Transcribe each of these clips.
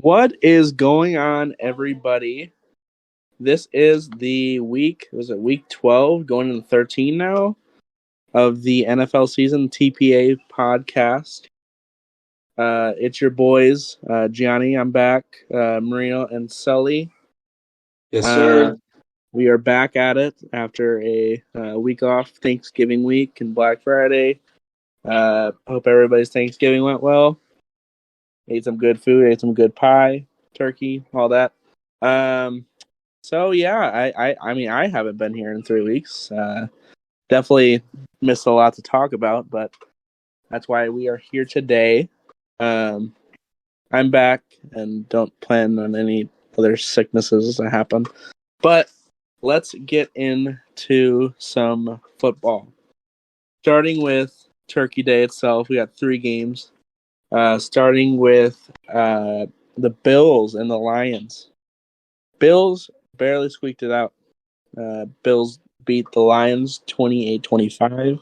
What is going on, everybody? This is the week 12, going into 13 now of the NFL season TPA podcast. It's your boys, Gianni, I'm back, Mareno, and Sully. Yes, Uh, sir. we are back at it after a week off, Thanksgiving week and Black Friday. Hope everybody's Thanksgiving went well. Ate some good food, ate some good pie, turkey, all that. Um, So yeah, I mean I haven't been here in 3 weeks. Definitely missed a lot to talk about, but that's why we are here today. Um, I'm back and don't plan on any other sicknesses that happen. But let's get into some football. Starting with Turkey Day itself, we got 3 games. Starting with the Bills and the Lions. Bills barely squeaked it out. Bills beat the Lions 28-25.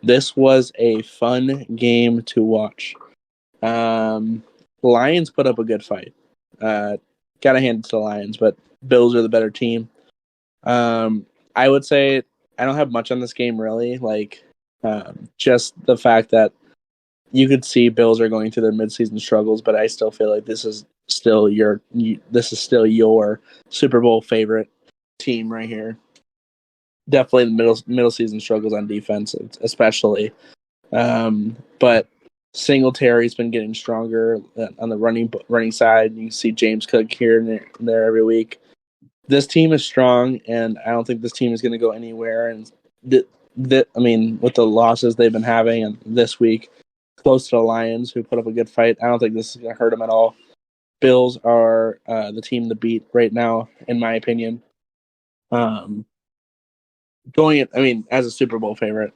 This was a fun game to watch. Um, Lions put up a good fight. Gotta hand it to the Lions, but Bills are the better team. I would say I don't have much on this game really. Just the fact that you could see Bills are going through their midseason struggles, but I still feel like this is still your Super Bowl favorite team right here. Definitely the middle season struggles on defense, especially. But Singletary's been getting stronger on the running side. You can see James Cook here and there every week. This team is strong, and I don't think this team is going to go anywhere. And I mean, with the losses they've been having, and this week close to the Lions, who put up a good fight, I don't think this is going to hurt them at all. Bills are the team to beat right now, in my opinion. Um, I mean, as a Super Bowl favorite.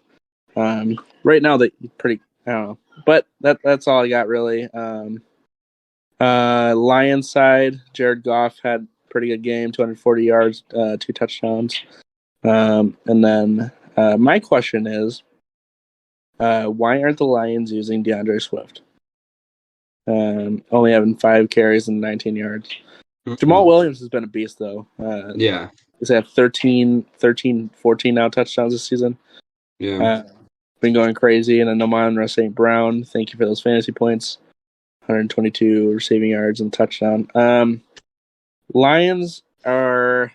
Right now, they pretty. I don't know, but that's all I got really. Lions side, Jared Goff had a pretty good game, 240 yards, 2 touchdowns. And then my question is, why aren't the Lions using DeAndre Swift? Only having 5 carries and 19 yards. Jamal Mm-mm. Williams has been a beast though. Yeah, He's had 14 now touchdowns this season. yeah. Uh, been going crazy. And then Amon-Ra St. Brown, thank you for those fantasy points. 122 receiving yards and touchdown. Lions are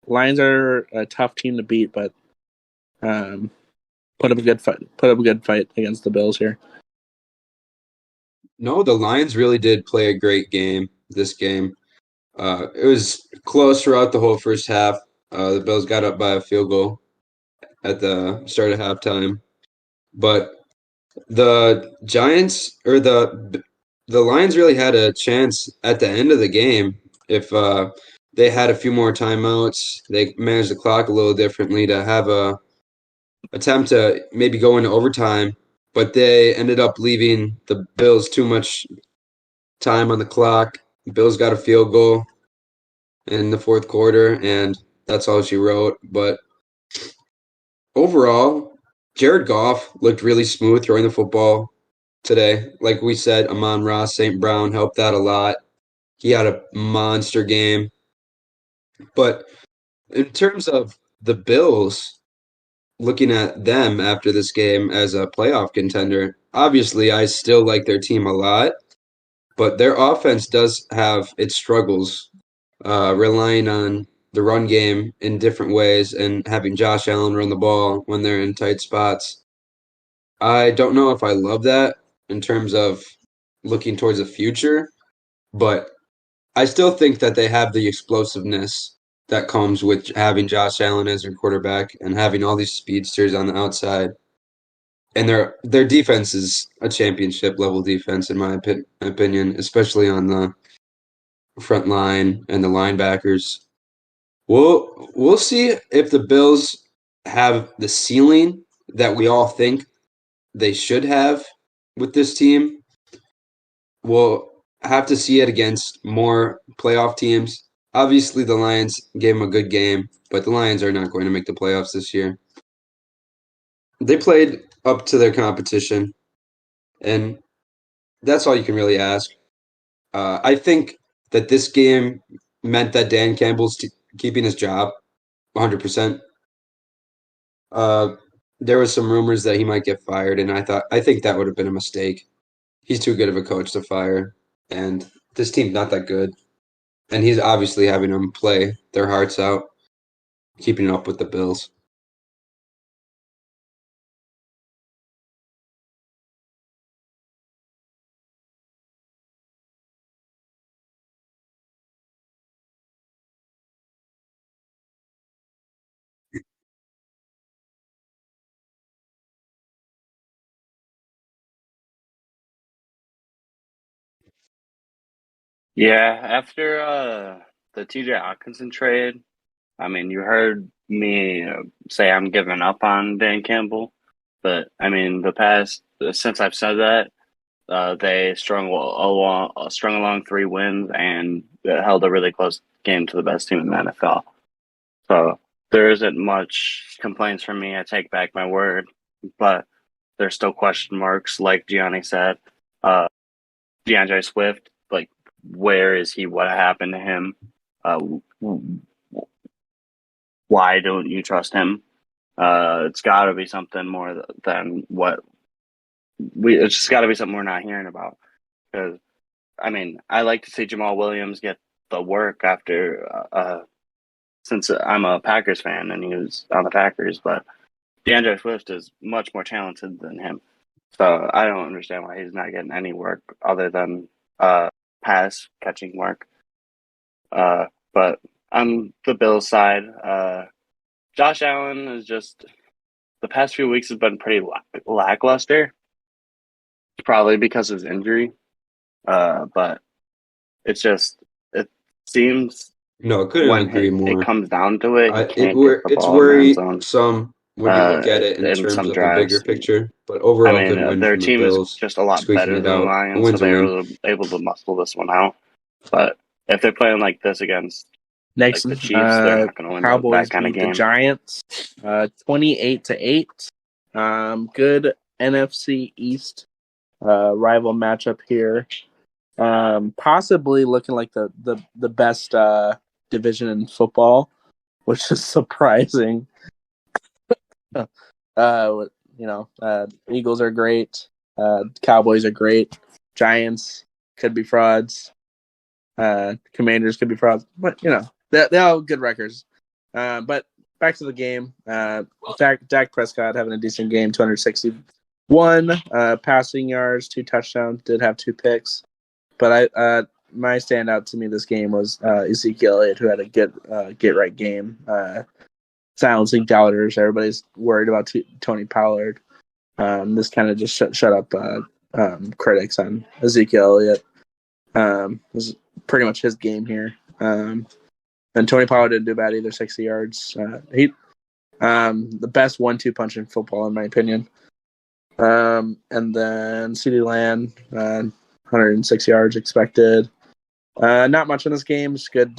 Lions are a tough team to beat, but um, put up a good fight. Put up a good fight against the Bills here. No, the Lions really did play a great game this game. It was close throughout the whole first half. The Bills got up by a field goal at the start of halftime, but the Giants or the Lions really had a chance at the end of the game if they had a few more timeouts. They managed the clock a little differently to have a attempt to maybe go into overtime, but they ended up leaving the Bills too much time on the clock. The Bills got a field goal in the fourth quarter, and that's all she wrote. But overall, Jared Goff looked really smooth throwing the football today. Like we said, Amon-Ra St. Brown helped out a lot. He had a monster game. But in terms of the Bills, looking at them after this game as a playoff contender, obviously I still like their team a lot, but their offense does have its struggles, relying on the run game in different ways and having Josh Allen run the ball when they're in tight spots. I don't know if I love that in terms of looking towards the future, but I still think that they have the explosiveness that comes with having Josh Allen as your quarterback and having all these speedsters on the outside. And their defense is a championship level defense in my opinion, especially on the front line and the linebackers. We'll see if the Bills have the ceiling that we all think they should have with this team. We'll have to see it against more playoff teams. Obviously, the Lions gave them a good game, but the Lions are not going to make the playoffs this year. They played up to their competition, and that's all you can really ask. I think that this game meant that Dan Campbell's keeping his job 100%. Uh, there was some rumors that he might get fired, and I think that would have been a mistake. He's too good of a coach to fire, and this team's not that good. And he's obviously having them play their hearts out, keeping up with the Bills. Yeah, after the TJ Hawkinson trade, I mean, you heard me say I'm giving up on Dan Campbell, but I mean, the past since I've said that, they strung along 3 wins and held a really close game to the best team in the NFL. So there isn't much complaints from me. I take back my word, but there's still question marks, like Gianni said. Uh, DeAndre Swift, like, where is he? What happened to him? Uh, why don't you trust him? It's got to be something more than what we. It's just got to be something we're not hearing about. Because I mean, I like to see Jamal Williams get the work after, since I'm a Packers fan and he was on the Packers, but DeAndre Swift is much more talented than him. So I don't understand why he's not getting any work other than pass catching work. But on the Bills side, Josh Allen is just the past few weeks has been pretty lackluster, probably because of his injury. But it's just it seems No, I couldn't when agree it more. comes down to it, he I it can't get were the it's ball in the end zone. worrisome when you look at it in In terms some of the bigger drives, picture, but I overall mean, good win their from the team is Bills, just a lot squeaking better it than the out. A Lions, so win's a they win. were able to muscle this one out. But if they're playing like this against Next, like the Chiefs, they're not going to win that Cowboys kind of beat the game. Giants, 28-8. Good NFC East rival matchup here. Possibly looking like the best division in football, which is surprising. uh, Eagles are great. Cowboys are great. Giants could be frauds. Commanders could be frauds, but they all have good records. But back to the game. Dak Prescott having a decent game, 261 passing yards, 2 touchdowns. Did have 2 picks, but my standout to me this game was Ezekiel Elliott, who had a good get right game, silencing doubters. Everybody's worried about Tony Pollard. This kind of just shut up critics on Ezekiel Elliott. Was pretty much his game here. And Tony Pollard didn't do bad either, 60 yards. He the best 1-2 punch in football, in my opinion. And then CeeDee Lamb, 106 yards expected. Not much in this game. Just good.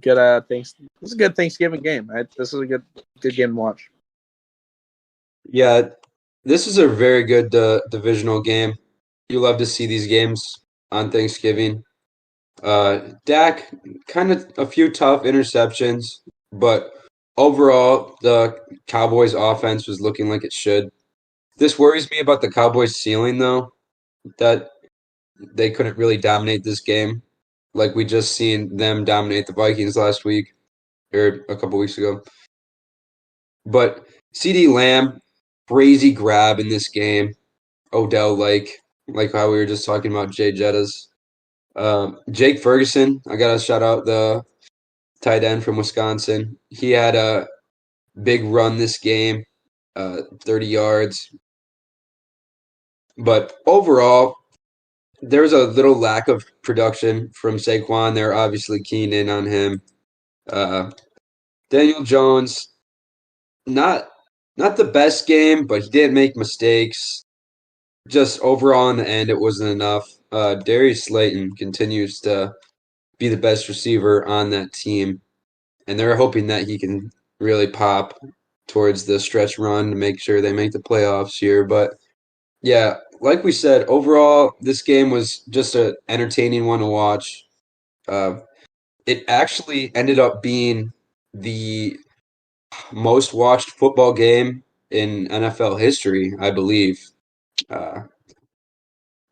Good things. This is a good Thanksgiving game. This is a good game to watch. Yeah, this is a very good divisional game. You love to see these games on Thanksgiving. Dak, kind of a few tough interceptions, but overall, the Cowboys' offense was looking like it should. This worries me about the Cowboys' ceiling, though, that they couldn't really dominate this game like we just seen them dominate the Vikings last week or a couple weeks ago. But CeeDee Lamb, crazy grab in this game. Odell, like how we were just talking about Jay Jettas. Jake Ferguson, I gotta shout out the tight end from Wisconsin. He had a big run this game, 30 yards. But overall, there was a little lack of production from Saquon. They're obviously keen in on him. Uh, Daniel Jones, not not the best game, but he didn't make mistakes. Just overall in the end, it wasn't enough. Darius Slayton continues to be the best receiver on that team, and they're hoping that he can really pop towards the stretch run to make sure they make the playoffs here. But yeah, like we said, overall, this game was just an entertaining one to watch. It actually ended up being the most watched football game in NFL history, I believe. Uh,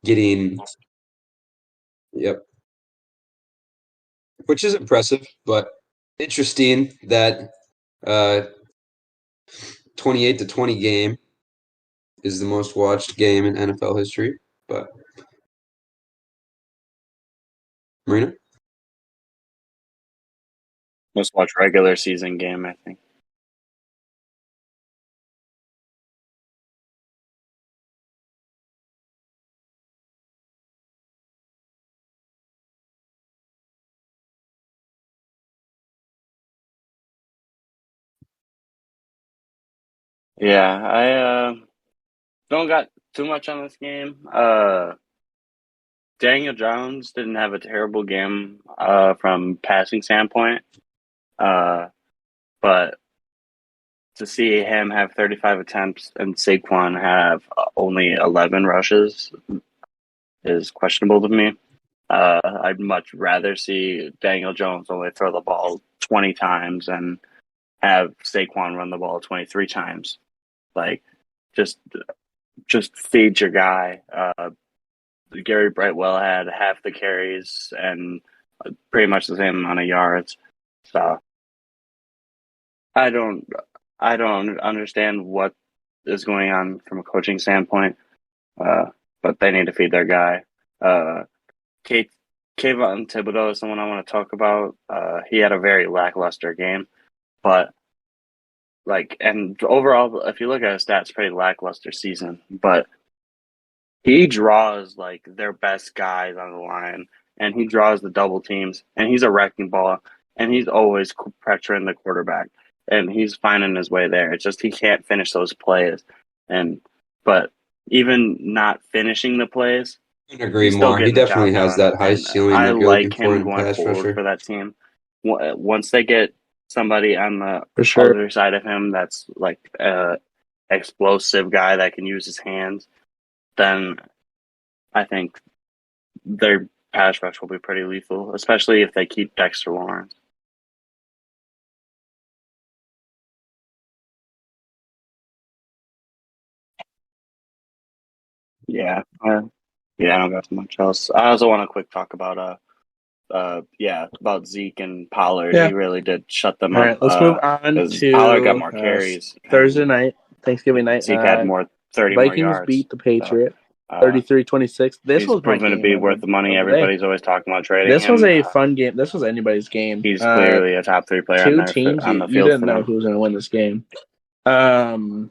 getting, yep, which is impressive, but interesting that 28-20 game is the most watched game in NFL history. But Marina? Most watched regular season game, I think. Yeah, I don't got too much on this game. Daniel Jones didn't have a terrible game from passing standpoint, but to see him have 35 attempts and Saquon have only 11 rushes is questionable to me. I'd much rather see Daniel Jones only throw the ball 20 times and have Saquon run the ball 23 times. Like, just feed your guy. Gary Brightwell had half the carries and pretty much the same amount of yards. So I don't understand what is going on from a coaching standpoint, but they need to feed their guy. Kate Kayvon Thibodeau is someone I want to talk about. He had a very lackluster game, but and overall, if you look at his stats, pretty lackluster season. But he draws like their best guys on the line, and he draws the double teams, and he's a wrecking ball, and he's always pressuring the quarterback, and he's finding his way there. It's just he can't finish those plays, but even not finishing the plays, I couldn't agree he's still more. He getting the definitely job has done, that high and ceiling I that you're looking like for him in going pass forward rusher. for that team. Once they get somebody on the For sure. other side of him that's like explosive guy that can use his hands, then I think their pass rush will be pretty lethal, especially if they keep Dexter Lawrence. Yeah, yeah, I don't got too much else. I also want to quick talk about about Zeke and Pollard. Yeah. He really did shut them All up. right, let's move on Because to Pollard got more carries. Thursday And night, Thanksgiving night. Zeke had 30 more Vikings yards. beat the Patriots So, 33-26. This he's was my proven to game be worth the money. of the day. Everybody's always talking about trading This him. was a fun game. This was anybody's game. He's clearly a top 3 player Two teams on the you field didn't for know them. who was going to win this game. My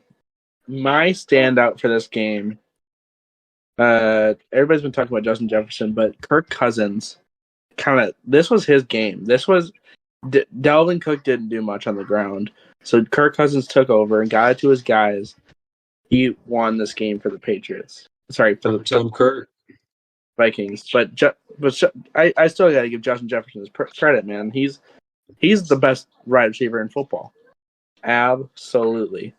standout for this game. Everybody's been talking about Justin Jefferson, but Kirk Cousins this was his game. This was Dalvin Cook didn't do much on the ground, so Kirk Cousins took over and got it to his guys. He won this game for the Patriots. Sorry, for the Kurt. Vikings. But I still got to give Justin Jefferson his credit, man. He's the best wide receiver in football. Absolutely.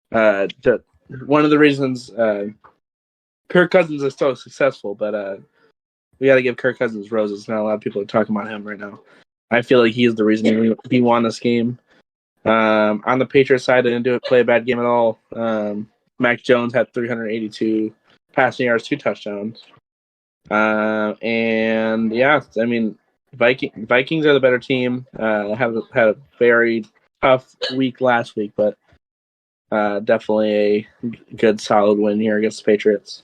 One of the reasons Kirk Cousins is so successful, but we got to give Kirk Cousins roses. Not a lot of people are talking about him right now. I feel like he's the reason he won this game. On the Patriots side, they didn't play a bad game at all. Mac Jones had 382 passing yards, 2 touchdowns. And yeah, I mean, Vikings are the better team. Have had a very tough week last week, but definitely a good, solid win here against the Patriots.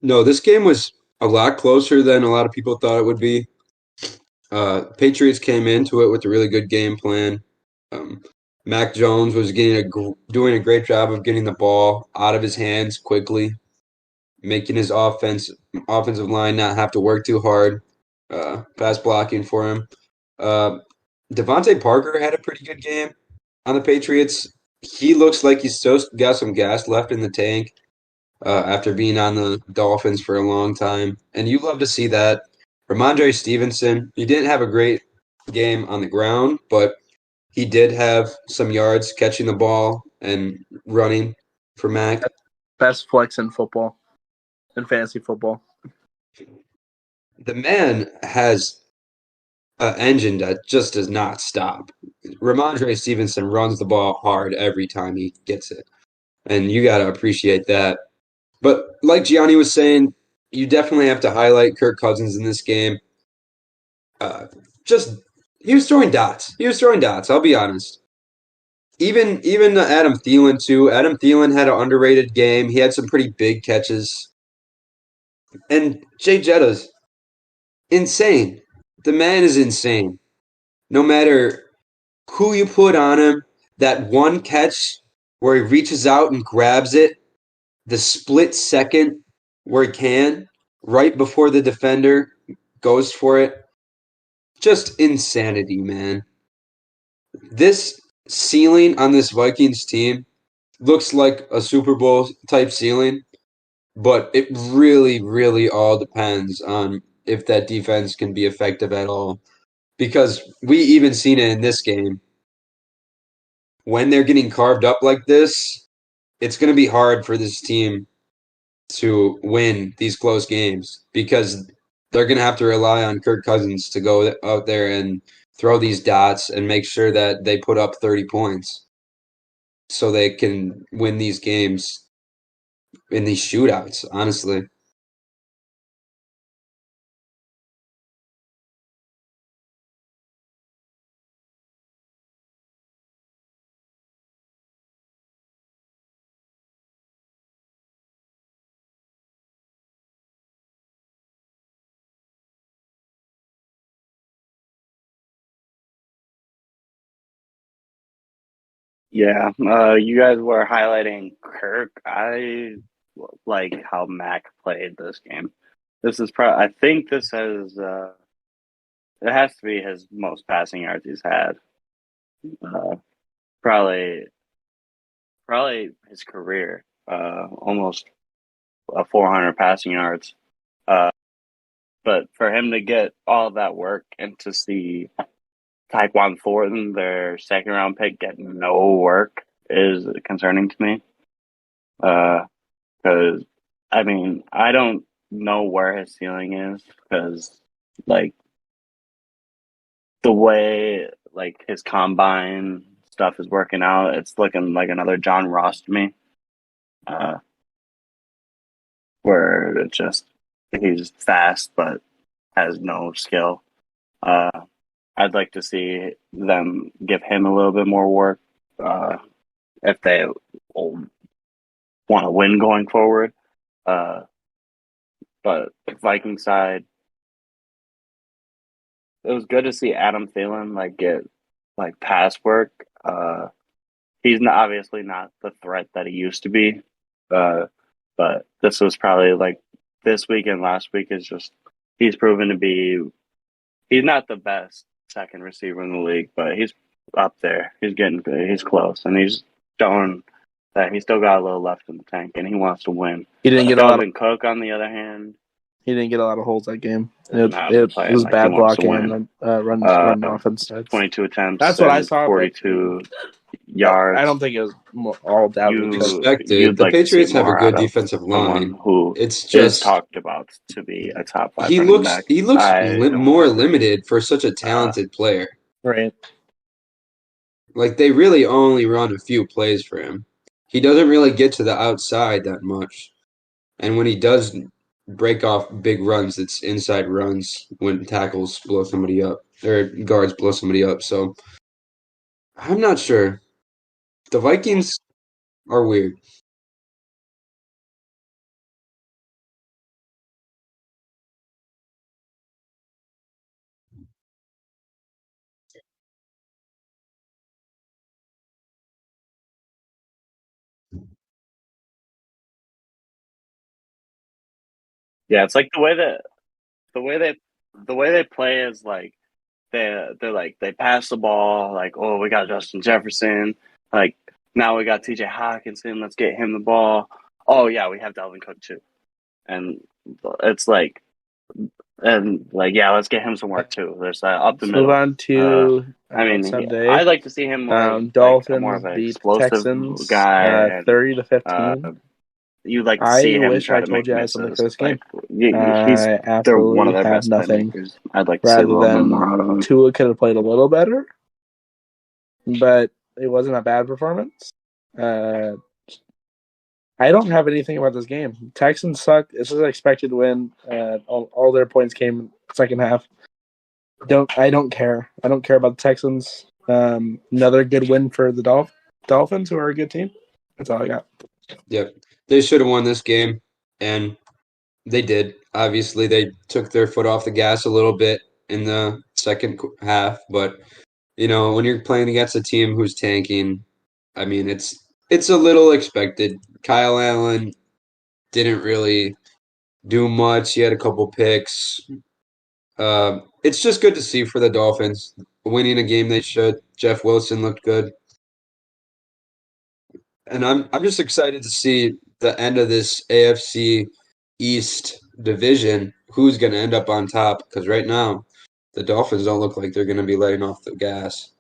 No, this game was a lot closer than a lot of people thought it would be. Patriots came into it with a really good game plan. Mac Jones was doing a great job of getting the ball out of his hands quickly, making his offensive line not have to work too hard, pass blocking for him. Devontae Parker had a pretty good game on the Patriots. He looks like he's still got some gas left in the tank after being on the Dolphins for a long time. And you love to see that. Ramondre Stevenson, he didn't have a great game on the ground, but he did have some yards catching the ball and running for Mac. Best flex in football, in fantasy football. The man has an engine that just does not stop. Ramondre Stevenson runs the ball hard every time he gets it, and you got to appreciate that. But like Gianni was saying, you definitely have to highlight Kirk Cousins in this game. Just he was throwing dots. He was throwing dots. I'll be honest. Even Adam Thielen too. Adam Thielen had an underrated game. He had some pretty big catches. And Jay Jetta's insane. The man is insane. No matter who you put on him, that one catch where he reaches out and grabs it, the split second where he can, right before the defender goes for it, just insanity, man. This ceiling on this Vikings team looks like a Super Bowl type ceiling, but it really, really all depends on if that defense can be effective at all. Because we even seen it in this game. When they're getting carved up like this, it's going to be hard for this team to win these close games because they're going to have to rely on Kirk Cousins to go out there and throw these dots and make sure that they put up 30 points so they can win these games in these shootouts, honestly. Yeah, you guys were highlighting Kirk. I like how Mac played this game. This is probably, I think this has, it has to be his most passing yards he's had. Uh, probably, probably his career. Almost 400 passing yards. But for him to get all of that work and to see Tyquan Thornton, their second round pick, get no work is concerning to me. Because I mean, I don't know where his ceiling is because, like, the way like his combine stuff is working out, it's looking like another John Ross to me. Where it just he's fast but has no skill. I'd like to see them give him a little bit more work if they want to win going forward. But Viking side, it was good to see Adam Thielen like get like pass work. He's not, obviously not the threat that he used to be. But this was probably like this week and last week is just he's proven to be. He's not the best second receiver in the league, but he's up there. He's close, and he's showing that he's still got a little left in the tank, and he wants to win. He didn't get Dalvin Cook, on the other hand, he didn't get a lot of holes that game. It was like bad blocking and run offense. 22 attempts. That's what I saw. 42 yards. I don't think it was all Dalvin. Expected. The Patriots have a good defensive line. Who it's just talked about to be a top 5. He looks more agree. Limited for such a talented player. Right. Like they really only run a few plays for him. He doesn't really get to the outside that much, and when he does break off big runs, it's inside runs when tackles blow somebody up or guards blow somebody up. So I'm not sure. The Vikings are weird. Yeah, it's like the way they play is like they're like they pass the ball like, oh, we got Justin Jefferson, like now we got TJ Hawkinson, let's get him the ball. Oh yeah, we have Dalvin Cook too. And it's like yeah, let's get him some work too. There's that up the middle. Move on to Sunday. I'd like to see him more Dolphins more of an beat explosive Texans guy 30-15. you like to see I him wish try I to told make you I had something for misses. this game. Like he's I they're one of absolutely their have best nothing. playmakers. I'd like to see a Rather little bit than more out of him. Tua could have played a little better, but it wasn't a bad performance. Uh, I don't have anything about this game. Texans suck. This is an expected win. All their points came second half. I don't care. I don't care about the Texans. Another good win for the Dolphins, who are a good team. That's all I got. Yep. They should have won this game, and they did. Obviously, they took their foot off the gas a little bit in the second half, but when you're playing against a team who's tanking, I mean, it's a little expected. Kyle Allen didn't really do much. He had a couple picks. It's just good to see for the Dolphins winning a game they should. Jeff Wilson looked good, and I'm just excited to see the end of this AFC East division. Who's going to end up on top? Because right now, the Dolphins don't look like they're going to be letting off the gas.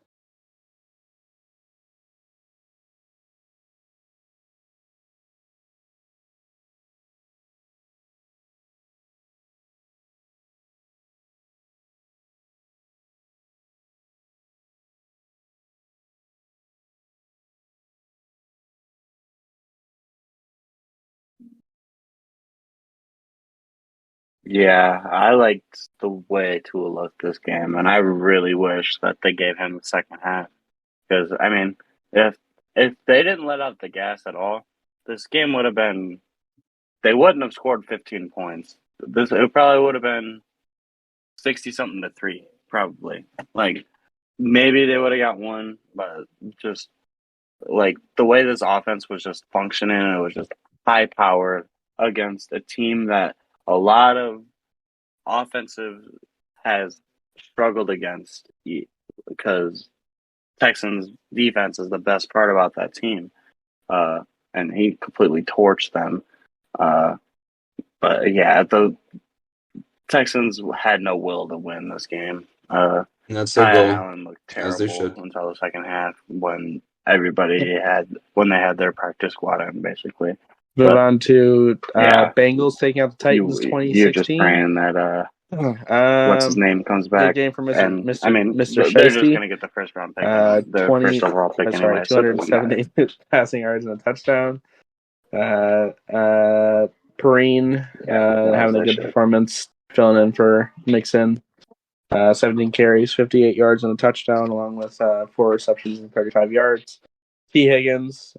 Yeah, I liked the way Tua looked this game, and I really wish that they gave him the second half. Because I mean, if if they didn't let out the gas at all, this game would have been. They wouldn't have scored 15 points. It probably would have been 60 something to 3, probably. Like maybe they would have got one, but just like the way this offense was just functioning, it was just high power against a team that a lot of offensive has struggled against because Texans defense is the best part about that team. And he completely torched them. Uh, but yeah, the Texans had no will to win this game. And that's their Kyle goal, Allen looked as they terrible should. until the second half when they had their practice squad in basically. Move But on to yeah, Bengals taking out the Titans you're just 2016. praying that what's his Um, name comes good back, game for Mr. and I Mr. mean Mr. they're just Shiesty. gonna get the first round pick anyway, their first overall pick anyway, so it doesn't matter. 278 passing yards and a touchdown. Perrine Yeah, that was having a that good shit. performance, filling in for Mixon. 17 carries, 58 yards and a touchdown, along with 4 receptions and 35 yards. T. Higgins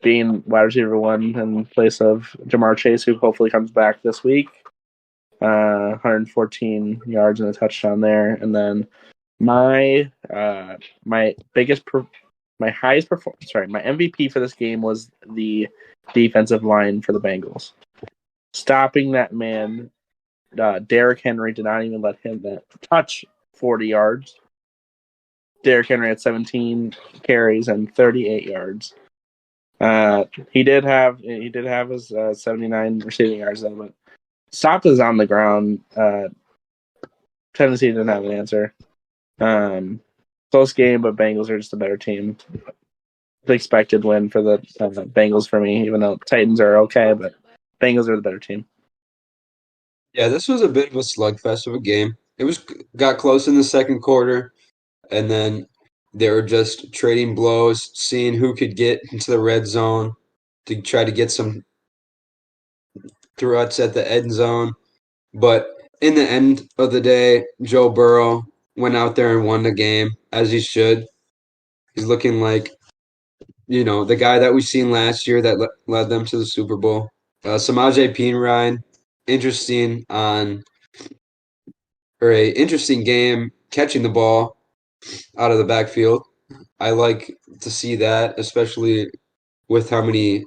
being wide receiver 1 in place of Jamar Chase, who hopefully comes back this week. 114 yards and a touchdown there. And then my MVP for this game was the defensive line for the Bengals. Stopping that man, Derrick Henry did not even let him touch 40 yards. Derrick Henry had 17 carries and 38 yards. He did have his 79 receiving yards though, but stopped us on the ground. Tennessee didn't have an answer. Close game, but Bengals are just a better team. The expected win for the Bengals for me, even though Titans are okay, but Bengals are the better team. Yeah, this was a bit of a slugfest of a game. Got close in the second quarter, and then they were just trading blows, seeing who could get into the red zone to try to get some threats at the end zone. But in the end of the day, Joe Burrow went out there and won the game, as he should. He's looking like, the guy that we've seen last year that led them to the Super Bowl. Samaje Perine, interesting on or a interesting game catching the ball out of the backfield. I like to see that, especially with how many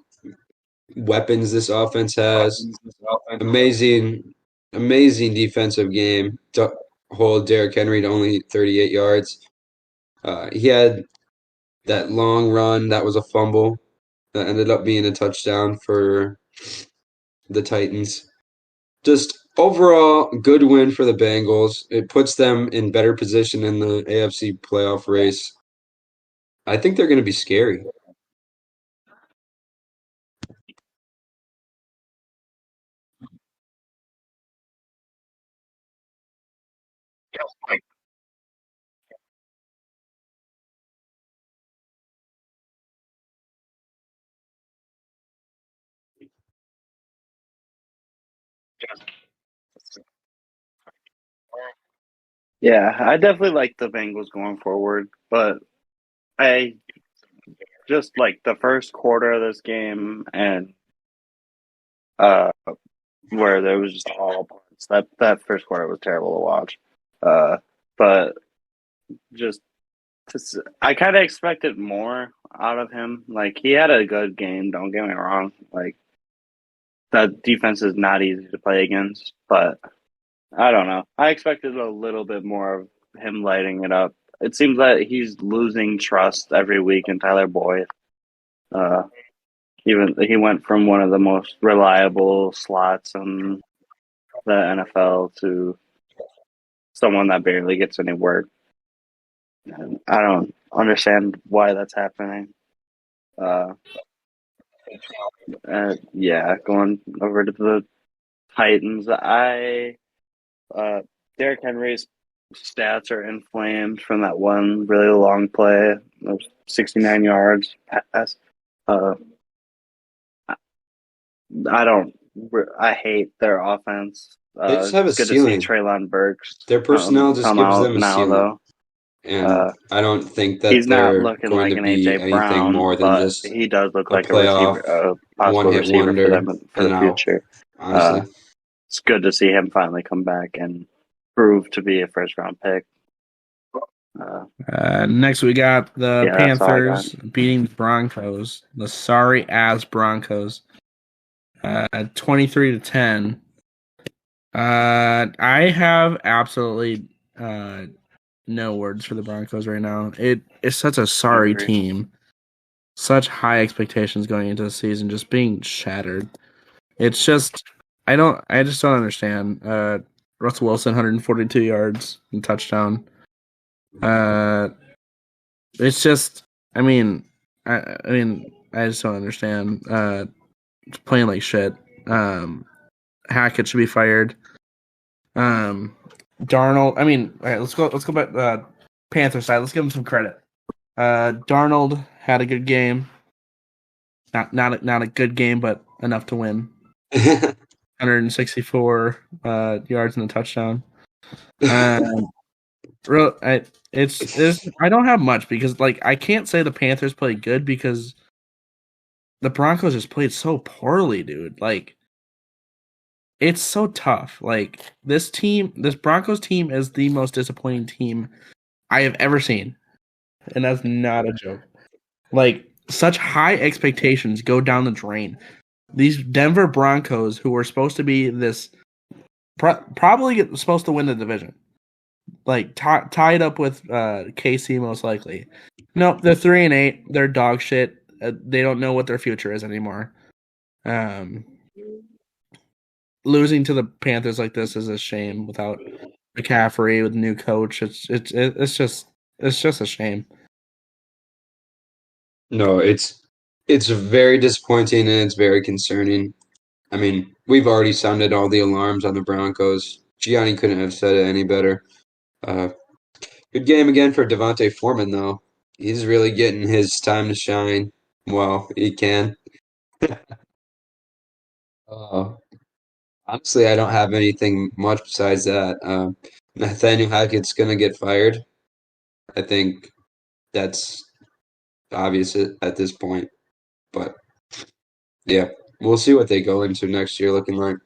weapons this offense has. Amazing, amazing defensive game to hold Derrick Henry to only 38 yards. He had that long run that was a fumble that ended up being a touchdown for the Titans. Just overall, good win for the Bengals. It puts them in better position in the AFC playoff race. I think they're going to be scary. Yeah, I definitely like the Bengals going forward, but I just like the first quarter of this game and uh where there was just all points. That first quarter was terrible to watch. But just I kind of expected more out of him. Like he had a good game. Don't get me wrong. Like that defense is not easy to play against, but I don't know. I expected a little bit more of him lighting it up. It seems that he's losing trust every week in Tyler Boyd. Uh, Even he went from one of the most reliable slots in the NFL to someone that barely gets any work. And I don't understand why that's happening. Uh, yeah, going over to the Titans, Derrick Henry's stats are inflamed from that one really long play, of 69 yards pass. Uh, I don't. I hate their offense. They just have a It's good to see ceiling. Traylon Burks Their personnel just come gives out them a now, ceiling. though. And Uh, I don't think that he's not they're looking going like to an be AJ anything Brown, more than but just he does look a like a playoff receiver, a possible one-hit receiver for wonder them for and the out, future. honestly. It's good to see him finally come back and prove to be a first round pick. Next, we got the Yeah, that's all I got. Panthers beating the Broncos, the sorry ass Broncos, 23-10. I have absolutely no words for the Broncos right now. It is such a I sorry agree. team, such high expectations going into the season, just being shattered. It's just I just don't understand. Russell Wilson, 142 yards and touchdown. Uh, it's just, I mean, I just don't understand. Playing like shit. Hackett should be fired. Darnold. I mean, all right, let's go. Let's go back. Panther side. Let's give him some credit. Darnold had a good game. Not a good game, but enough to win. 164 yards and a touchdown. I don't have much because like I can't say the Panthers played good because the Broncos just played so poorly, dude. Like it's so tough. Like this Broncos team is the most disappointing team I have ever seen. And that's not a joke. Like such high expectations go down the drain. These Denver Broncos, who were supposed to be this, probably supposed to win the division, like tied up with KC most likely. No, they're 3-8. They're dog shit. They don't know what their future is anymore. Um, Losing to the Panthers like this is a shame. Without McCaffrey with new coach, it's just a shame. No, it's very disappointing and it's very concerning. I mean, we've already sounded all the alarms on the Broncos. Gianni couldn't have said it any better. Uh, Good game again for Devontae Foreman, though. He's really getting his time to shine. Well, he can. Uh, Honestly, I don't have anything much besides that. Nathaniel Hackett's gonna get fired. I think that's obvious at this point. But yeah, we'll see what they go into next year looking like.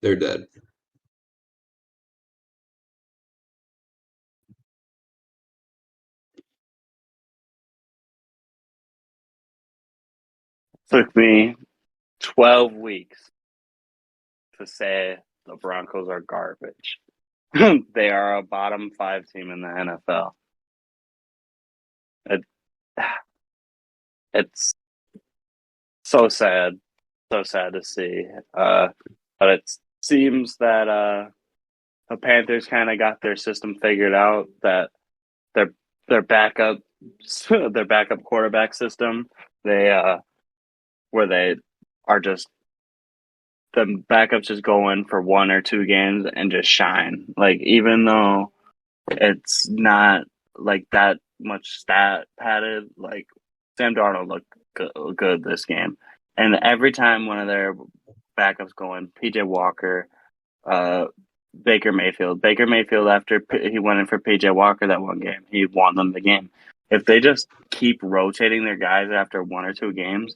They're dead. Took me 12 weeks to say the Broncos are garbage. They are a bottom five team in the NFL. It, it's so sad to see. But it seems that the Panthers kind of got their system figured out, that their backup their backup quarterback system, they where they are just the backups just go in for 1 or 2 games and just shine. Like, even though it's not like that much stat padded, like Sam Darnold looked good this game, and every time one of their backups go in, PJ Walker, uh, Baker Mayfield. Baker Mayfield, after he went in for PJ Walker that one game, he won them the game. If they just keep rotating their guys after 1 or 2 games,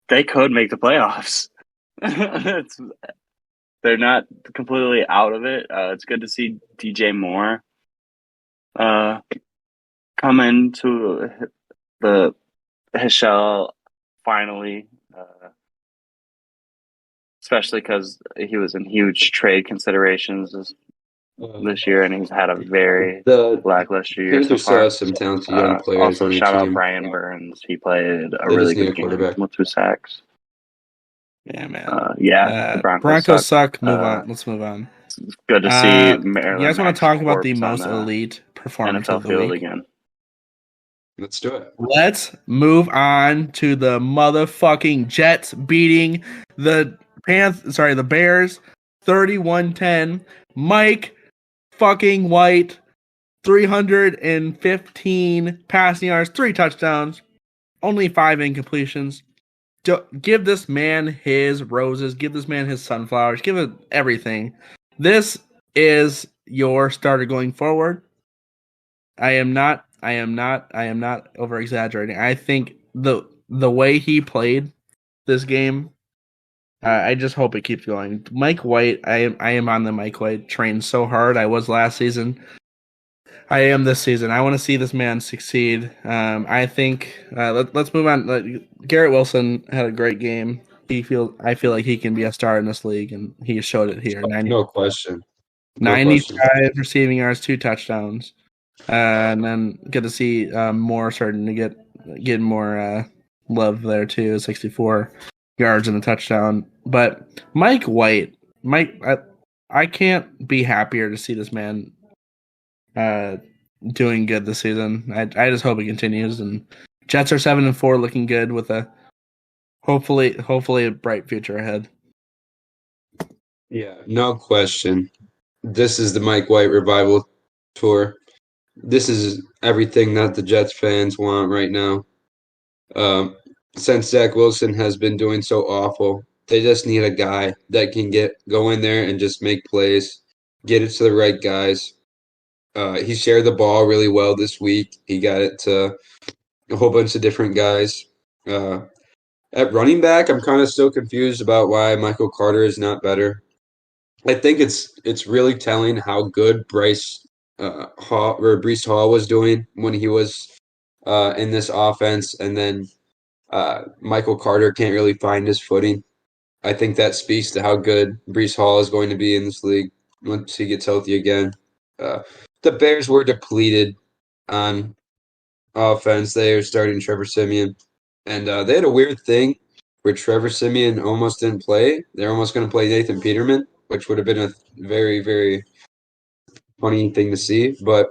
they could make the playoffs. They're not completely out of it. It's good to see DJ Moore come into his shell finally, especially because he was in huge trade considerations this year, and he's had a very The lackluster year so Panthers still far. have some talented young players Also, on their shout out team. Brian Burns. He played a They really just need good a game quarterback. with 2 sacks. Yeah, man. The Broncos suck. Move on. Let's move on. Good to see You Maryland. guys want to talk about the Corpse on most elite performance NFL of the field week? again. Let's do it. Let's move on to the motherfucking Jets beating the Bears 31-10. Mike fucking White, 315 passing yards, 3 touchdowns, only 5 incompletions. Give this man his roses. Give this man his sunflowers. Give it everything. This is your starter going forward. I am not over exaggerating. I think the way he played this game, I just hope it keeps going. Mike White, I am on the Mike White train so hard. I was last season. I am this season. I want to see this man succeed. I think let's move on. Garrett Wilson had a great game. I feel like he can be a star in this league, and he showed it here. No question. 95 receiving yards, 2 touchdowns. And then get to see Moore starting to get more love there too. 64 yards and a touchdown. But Mike White, I can't be happier to see this man doing good this season. I just hope it continues. And Jets are 7-4, looking good with a hopefully a bright future ahead. Yeah, no question. This is the Mike White revival tour. This is everything that the Jets fans want right now. Since Zach Wilson has been doing so awful, they just need a guy that can go in there and just make plays, get it to the right guys. He shared the ball really well this week. He got it to a whole bunch of different guys. At running back, I'm kind of still confused about why Michael Carter is not better. I think it's really telling how good Breece Hall was doing when he was in this offense, and then Michael Carter can't really find his footing. I think that speaks to how good Breece Hall is going to be in this league once he gets healthy again. The Bears were depleted on offense. They were starting Trevor Siemian, and they had a weird thing where Trevor Siemian almost didn't play. They're almost going to play Nathan Peterman, which would have been a very, very funny thing to see. But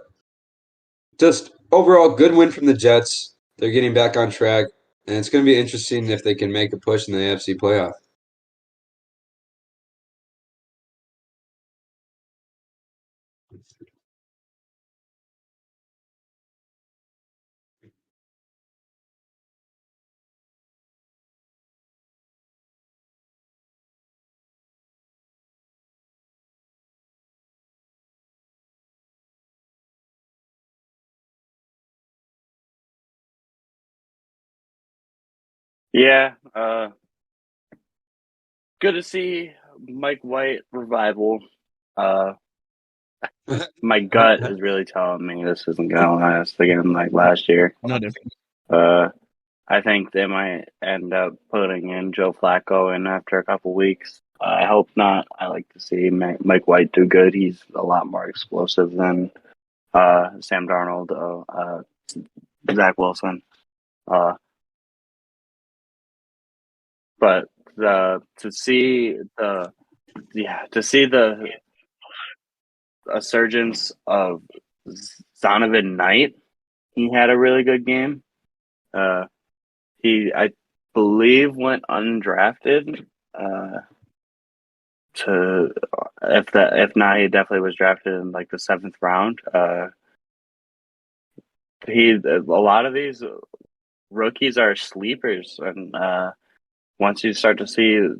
just overall, good win from the Jets. They're getting back on track, and it's going to be interesting if they can make a push in the AFC playoff. Yeah, good to see Mike White revival. My gut is really telling me this isn't going to last again like last year. No different. I think they might end up putting in Joe Flacco in after a couple weeks. I hope not. I like to see Mike White do good. He's a lot more explosive than Sam Darnold, Zach Wilson. But to see the a surgence of Zonovan Knight. He had a really good game. I believe, went undrafted. If not, he definitely was drafted in like the 7th round. A lot of these rookies are sleepers, and once you start to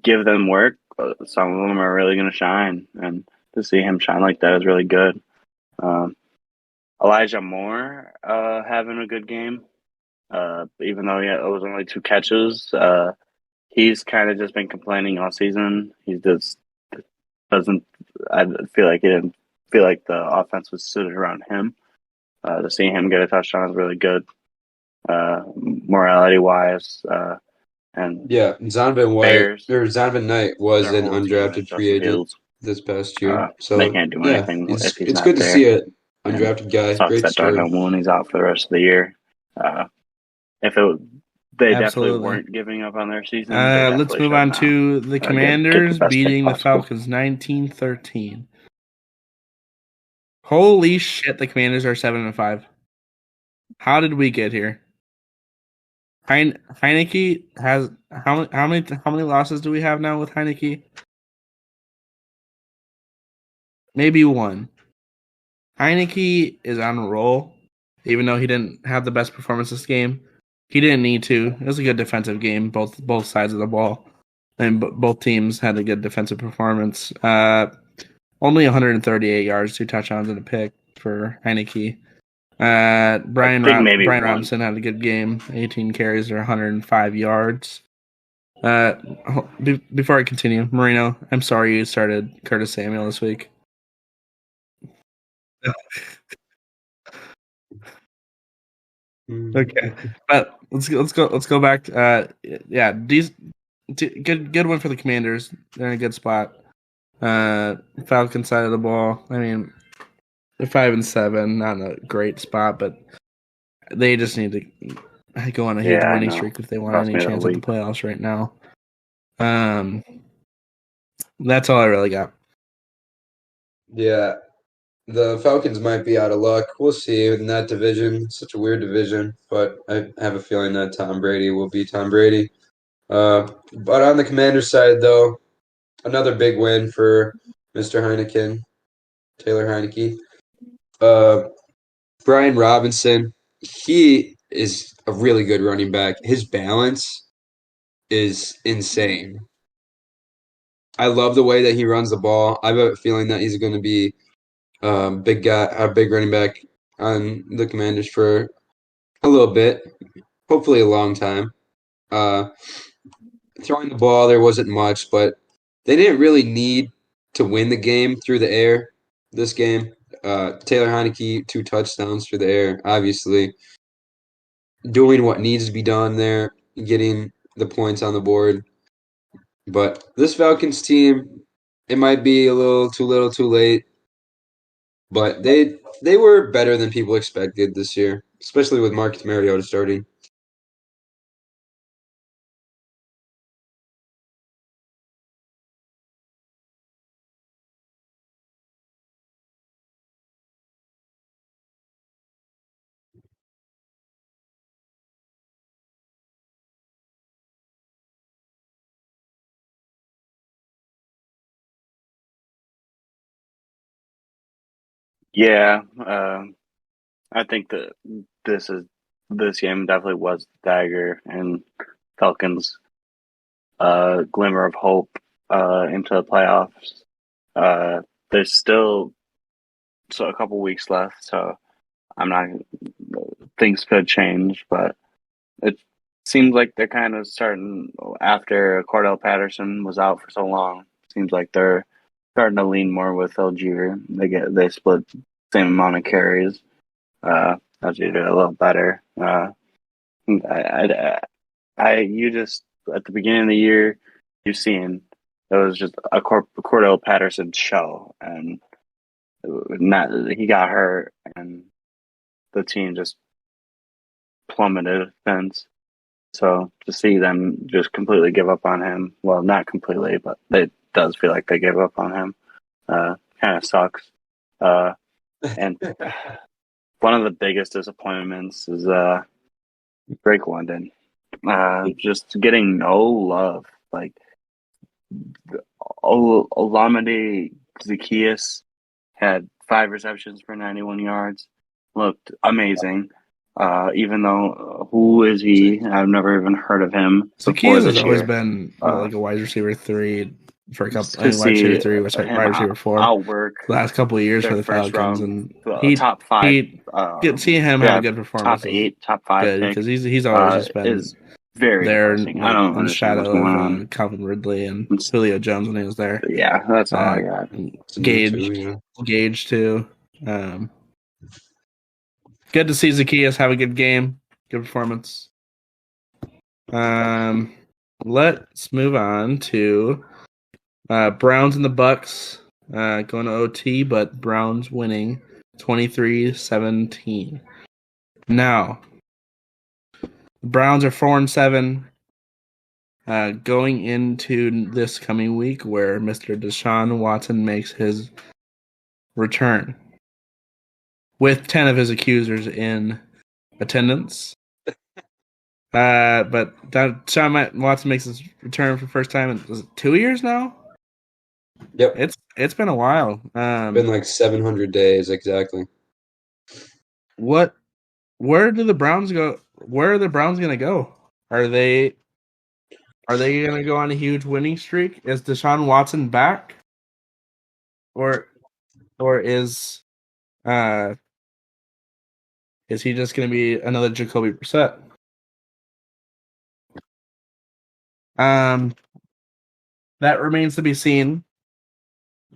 give them work, some of them are really going to shine, and to see him shine like that is really good. Elijah Moore having a good game, even though it was only 2 catches. He's kind of just been complaining all season. He just doesn't. I feel like he didn't feel like the offense was centered around him. To see him get a touchdown is really good, morality wise. And Yeah, Bears, Zonovan Knight was their an whole team is undrafted free Justin agent Fields. this past year. They So can't do yeah, anything if he's it's not good to there. see an And undrafted guy. sucks Great that story. Darnell Mooney's out for the rest of the year. If it, they definitely Absolutely. weren't giving up on their season. They Let's definitely move should on now. to the Get the Commanders best pick beating the possible. Falcons 19-13. Holy shit, the Commanders are 7-5. How did we get here? Heineke has how many losses do we have now with Heineke? Maybe 1. Heineke is on a roll, even though he didn't have the best performance this game. He didn't need to. It was a good defensive game, both sides of the ball, and both teams had a good defensive performance. Only 138 yards, 2 touchdowns, and a pick for Heineke. Brian Robinson had a good game, 18 carries or 105 yards. Before I continue, Mareno, I'm sorry you started Curtis Samuel this week. Okay, but let's go back. Good one for the Commanders. They're in a good spot. Falcons side of the ball. I mean, they're 5-7, not in a great spot, but they just need to go on a huge winning streak if they want any chance at the playoffs right now. That's all I really got. Yeah, the Falcons might be out of luck. We'll see in that division. It's such a weird division, but I have a feeling that Tom Brady will be Tom Brady. But on the Commanders side, though, another big win for Mr. Taylor Heineke. Brian Robinson, he is a really good running back. His balance is insane. I love the way that he runs the ball. I have a feeling that he's going to be a big running back on the Commanders for a little bit, hopefully a long time. Throwing the ball, there wasn't much, but they didn't really need to win the game through the air this game. Taylor Heineke, 2 touchdowns through the air, obviously. Doing what needs to be done there, getting the points on the board. But this Falcons team, it might be a little too late. But they were better than people expected this year, especially with Marcus Mariota starting. Yeah, I think that this game definitely was the dagger and Falcons' glimmer of hope into the playoffs. There's still a couple weeks left, so I'm not. Things could change, but it seems like they're kind of starting after Cordell Patterson was out for so long. Seems like they're starting to lean more with Algier. They split the same amount of carries. Algier did a little better. You just at the beginning of the year, you've seen it was just a Cordell Patterson show, and he got hurt, and the team just plummeted thence. So to see them just completely give up on him, well, not completely, but it does feel like they gave up on him. Kind of sucks. And one of the biggest disappointments is Drake London. Just getting no love. Like Olamide Zacchaeus had 5 receptions for 91 yards. Looked amazing. Even though, who is he? I've never even heard of him before Zacchaeus has this always year. been like a wide receiver 3 for a couple. To I mean, wide receiver see 3, wide receiver 4. outwork The last couple of years their for the first Falcons, round and top 5. seeing him have a good performance top 8, top 5 good pick because he's always just been is very there, impressing. like, I don't in the understand what's shadow going of on. Calvin Ridley and Julio Jones when he was there. Yeah, that's all I got. Gage too. Good to see Zacchaeus have a good game, good performance. Let's move on to Browns and the Bucks going to OT, but Browns winning 23-17. Now, the Browns are 4-7 going into this coming week where Mr. Deshaun Watson makes his return with 10 of his accusers in attendance. But Deshaun Watson makes his return for the first time in, was it 2 years now? Yep. It's been a while. Been like 700 days exactly. Where do the Browns go? Where are the Browns going to go? Are they going to go on a huge winning streak? Is Deshaun Watson back? Or is he just going to be another Jacoby Brissett? That remains to be seen.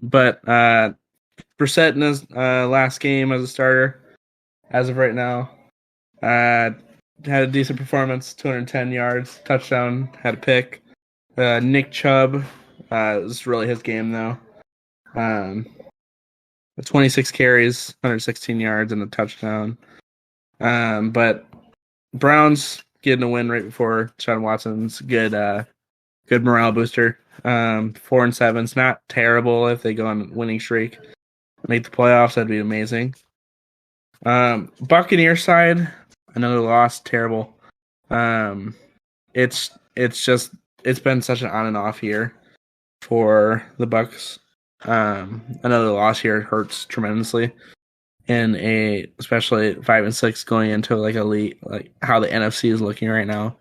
But Brissett in his last game as a starter, as of right now, had a decent performance, 210 yards, touchdown, had a pick. Nick Chubb, it was really his game though. 26 carries, 116 yards, and a touchdown. But Browns getting a win right before Deshaun Watson's good morale booster. 4-7. It's not terrible if they go on a winning streak. Make the playoffs, that'd be amazing. Buccaneers side, another loss, terrible. It's been such an on and off year for the Bucs. Another loss here hurts tremendously. And especially 5-6 going into like elite, like how the NFC is looking right now.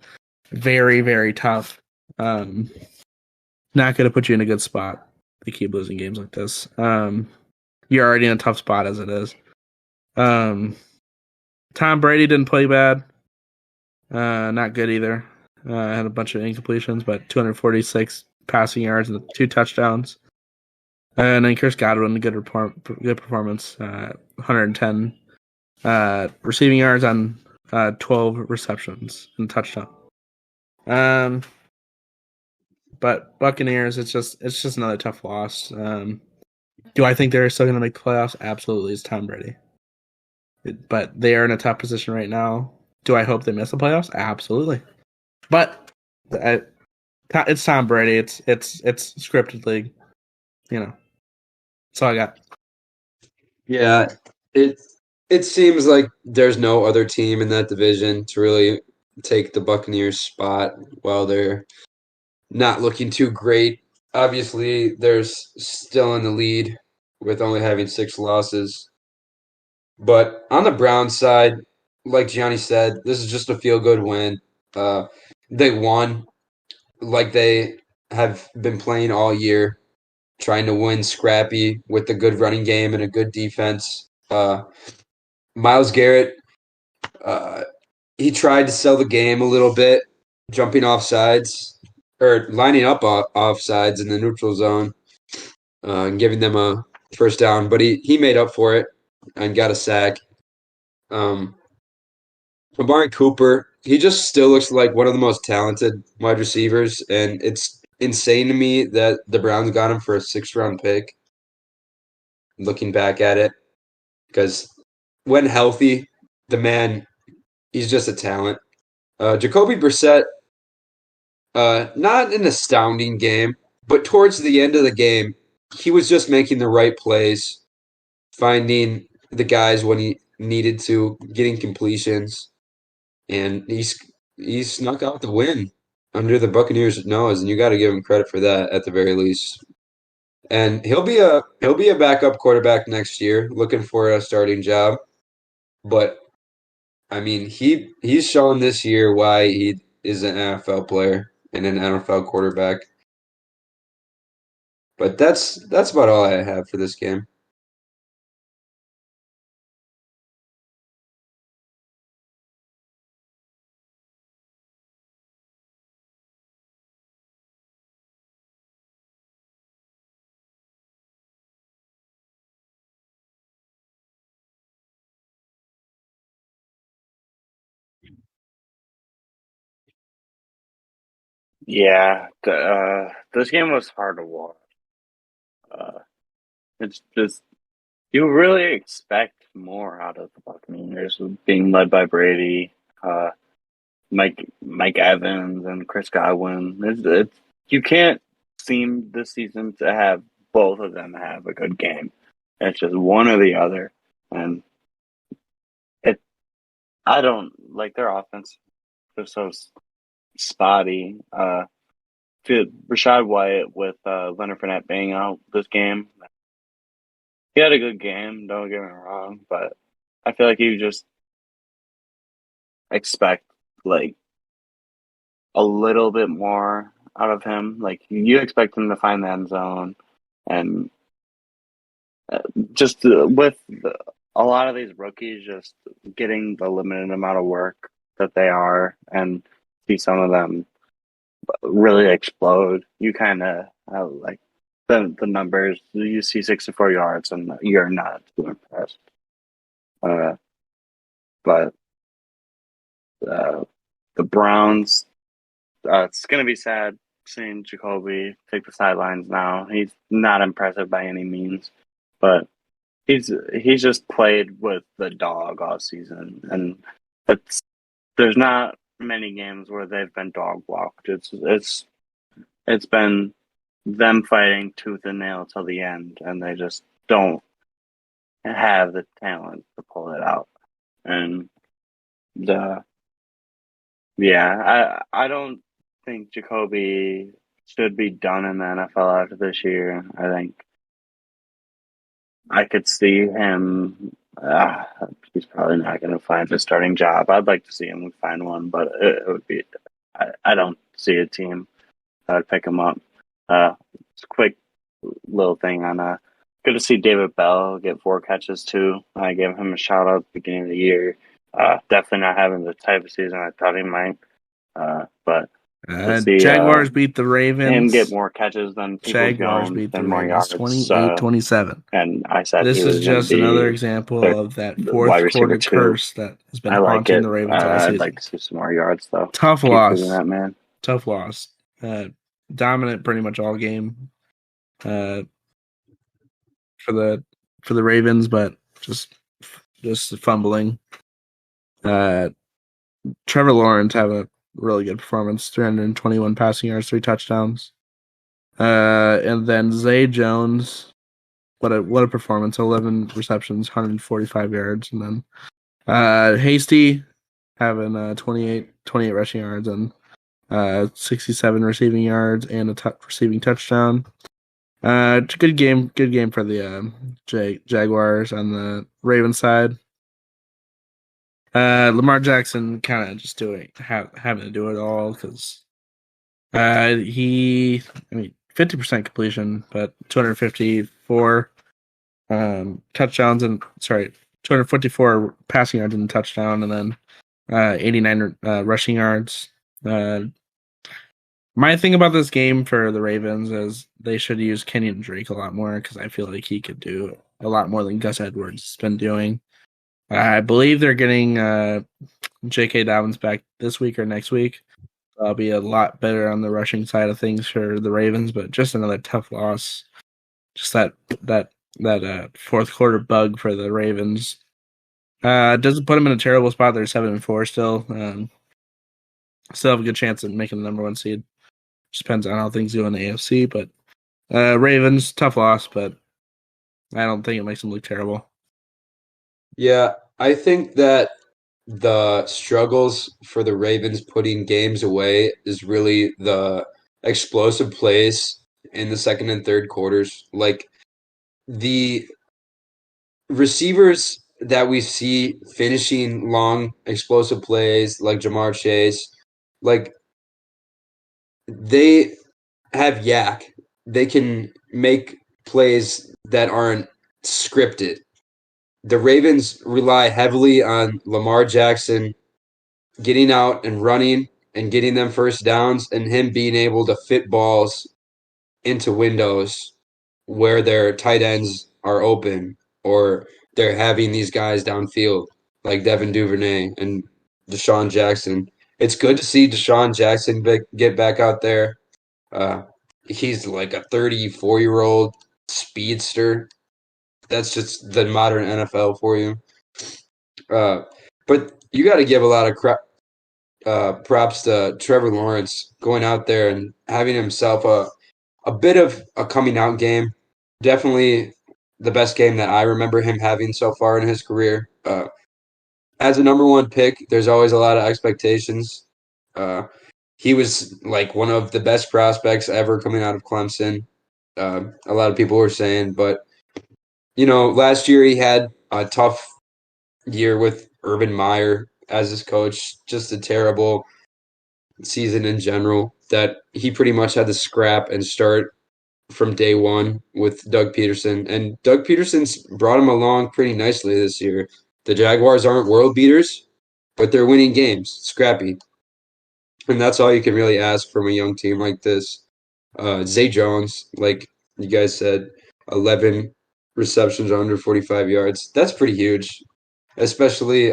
Very, very tough. Not going to put you in a good spot to keep losing games like this. You're already in a tough spot as it is. Tom Brady didn't play bad. Not good either. Had a bunch of incompletions, but 246 passing yards and 2 touchdowns. And then Chris Godwin, good performance. 110 receiving yards on 12 receptions and touchdown. But Buccaneers, it's just another tough loss. Do I think they're still going to make the playoffs? Absolutely, it's Tom Brady. But they are in a tough position right now. Do I hope they miss the playoffs? Absolutely. But it's Tom Brady. It's scripted league. You know, that's all I got. Yeah, it seems like there's no other team in that division to really take the Buccaneers spot while they're not looking too great. Obviously, they're still in the lead with only having 6 losses. But on the Browns side, like Gianni said, this is just a feel-good win. They won like they have been playing all year, trying to win scrappy with a good running game and a good defense. Myles Garrett, he tried to sell the game a little bit, jumping off sides or lining up off sides in the neutral zone and giving them a first down. But he made up for it and got a sack. Amari Cooper, he just still looks like one of the most talented wide receivers, and it's insane to me that the Browns got him for a 6th-round pick. Looking back at it, because when healthy, the man, he's just a talent. Jacoby Brissett, not an astounding game, but towards the end of the game, he was just making the right plays finding the guys when he needed to, getting completions, and he snuck out the win under the Buccaneers' nose, and you got to give him credit for that at the very least. And he'll be a backup quarterback next year, looking for a starting job. But I mean, he's shown this year why he is an NFL player and an NFL quarterback. But that's about all I have for this game. Yeah, this game was hard to watch. It's just you really expect more out of the Buccaneers, being led by Brady, uh, Mike Evans, and Chris Godwin. You can't seem this season to have both of them have a good game. It's just one or the other, and it. I don't like their offense. They're so spotty. Rashad White with Leonard Fournette being out this game. He had a good game, don't get me wrong, but I feel like you just expect like a little bit more out of him. Like you expect him to find the end zone, and just with a lot of these rookies, just getting the limited amount of work that they are, and see some of them really explode. You kind of like the numbers. You see 64 yards, and you're not too impressed. But the Browns, it's going to be sad seeing Jacoby take the sidelines now. He's not impressive by any means, but he's just played with the dog all season, and there's not many games where they've been dog walked. It's been them fighting tooth and nail till the end, and they just don't have the talent to pull it out. And I don't think Jacoby should be done in the NFL after this year. I think I could see him. He's probably not going to find a starting job. I'd like to see him find one, but it would be. I don't see a team that would pick him up. It's a quick little thing on. Good to see David Bell get 4 catches too. I gave him a shout out at the beginning of the year. Definitely not having the type of season I thought he might. But see, Jaguars beat the Ravens. Him get more catches than people Jaguars Jones beat the and more Ravens yards. 28-27. And I said this is just another example of that fourth quarter curse that has been haunting the Ravens all season. I'd like to see some more yards though. Tough loss. That, man. Tough loss. Dominant pretty much all game. For the Ravens, but just fumbling. Trevor Lawrence have a really good performance, 321 passing yards, 3 touchdowns. And then Zay Jones, what a performance, 11 receptions, 145 yards. And then Hasty having 28 rushing yards and 67 receiving yards and a receiving touchdown. It's a good game for the Jaguars on the Ravens side. Lamar Jackson kind of just having to do it all because 50% completion, but 254 touchdowns and 254 passing yards and a touchdown, and then 89 rushing yards. My thing about this game for the Ravens is they should use Kenyon Drake a lot more because I feel like he could do a lot more than Gus Edwards has been doing. I believe they're getting J.K. Dobbins back this week or next week. I'll be a lot better on the rushing side of things for the Ravens, but just another tough loss. Just that fourth quarter bug for the Ravens. Doesn't put them in a terrible spot. They're 7-4 still. Still have a good chance at making the number 1 seed. Just depends on how things go in the AFC, but Ravens, tough loss, but I don't think it makes them look terrible. Yeah, I think that the struggles for the Ravens putting games away is really the explosive plays in the second and third quarters. Like the receivers that we see finishing long explosive plays like Jamar Chase, like they have yak. They can make plays that aren't scripted. The Ravens rely heavily on Lamar Jackson getting out and running and getting them first downs and him being able to fit balls into windows where their tight ends are open or they're having these guys downfield like Devin Duvernay and Deshaun Jackson. It's good to see Deshaun Jackson get back out there. Uh, he's like a 34-year-old speedster. That's just the modern NFL for you. But you got to give a lot of props to Trevor Lawrence going out there and having himself a bit of a coming out game. Definitely the best game that I remember him having so far in his career. As a number one pick, there's always a lot of expectations. He was like one of the best prospects ever coming out of Clemson. A lot of people were saying, but last year he had a tough year with Urban Meyer as his coach. Just a terrible season in general that he pretty much had to scrap and start from day one with Doug Peterson. And Doug Peterson's brought him along pretty nicely this year. The Jaguars aren't world beaters, but they're winning games, scrappy. And that's all you can really ask from a young team like this. Zay Jones, like you guys said, 11 receptions under 45 yards. That's pretty huge, especially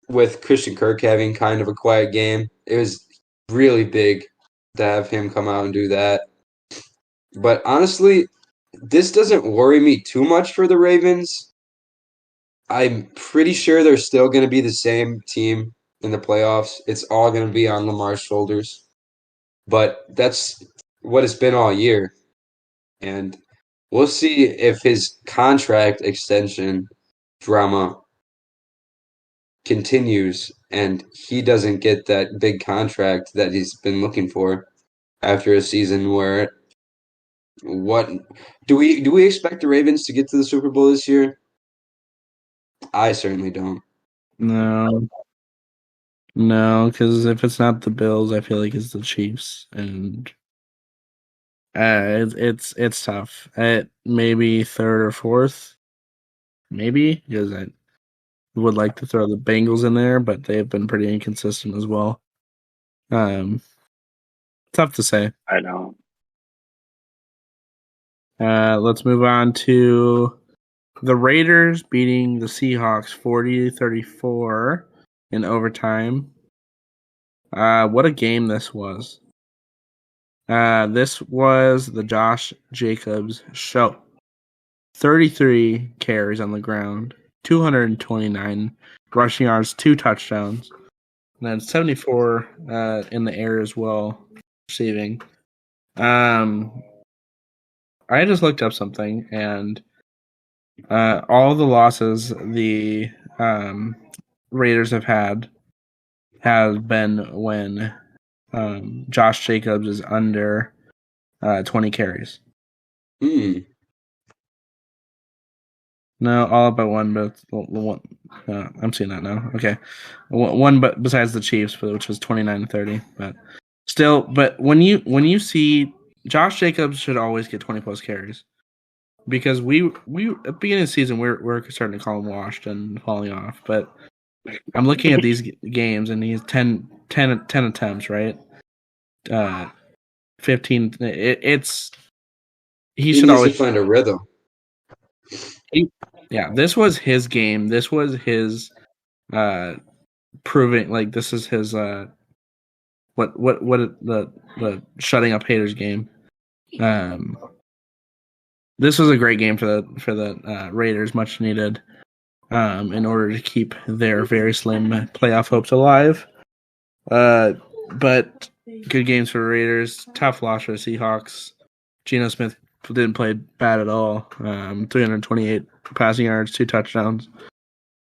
with Christian Kirk having kind of a quiet game. It was really big to have him come out and do that. But honestly, this doesn't worry me too much for the Ravens. I'm pretty sure they're still going to be the same team in the playoffs. It's all going to be on Lamar's shoulders. But that's what it's been all year. And we'll see if his contract extension drama continues and he doesn't get that big contract that he's been looking for after a season where what do we expect the Ravens to get to the Super Bowl this year? I certainly don't. No, because if it's not the Bills, I feel like it's the Chiefs, and it's tough. Maybe third or fourth, maybe because I would like to throw the Bengals in there, but they've been pretty inconsistent as well. Tough to say. I know. Let's move on to the Raiders beating the Seahawks 40-34 in overtime. What a game this was. This was the Josh Jacobs show. 33 carries on the ground, 229 rushing yards, 2 touchdowns, and then 74 in the air as well, receiving. I just looked up something, and all the losses the Raiders have been when Josh Jacobs is under 20 carries. No, all but one, but one. I'm seeing that now. Okay, one, but besides the Chiefs, which was 29-30, but still. But when you see Josh Jacobs should always get 20 plus carries because we at the beginning of the season we're starting to call him washed and falling off, but I'm looking at these games and he's 10 attempts, right? 15. He should always find a rhythm. Yeah, this was his game. This was his proving like this is his what the shutting up haters game. This was a great game for the Raiders, much needed in order to keep their very slim playoff hopes alive. But good games for the Raiders. Tough loss for the Seahawks. Geno Smith didn't play bad at all. 328 passing yards, 2 touchdowns.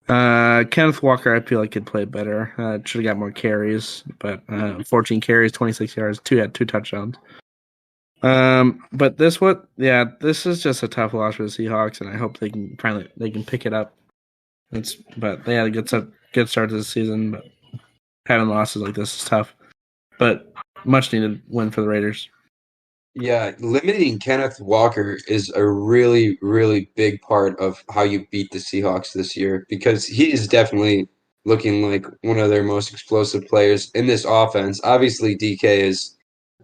Kenneth Walker, I feel like could play better. Should have got more carries, but 14 carries, 26 yards, had 2 touchdowns. But this is just a tough loss for the Seahawks, and I hope they can pick it up. But they had a good start to the season, but having losses like this is tough. But much needed win for the Raiders. Yeah, limiting Kenneth Walker is a really, really big part of how you beat the Seahawks this year, because he is definitely looking like one of their most explosive players in this offense. Obviously, DK is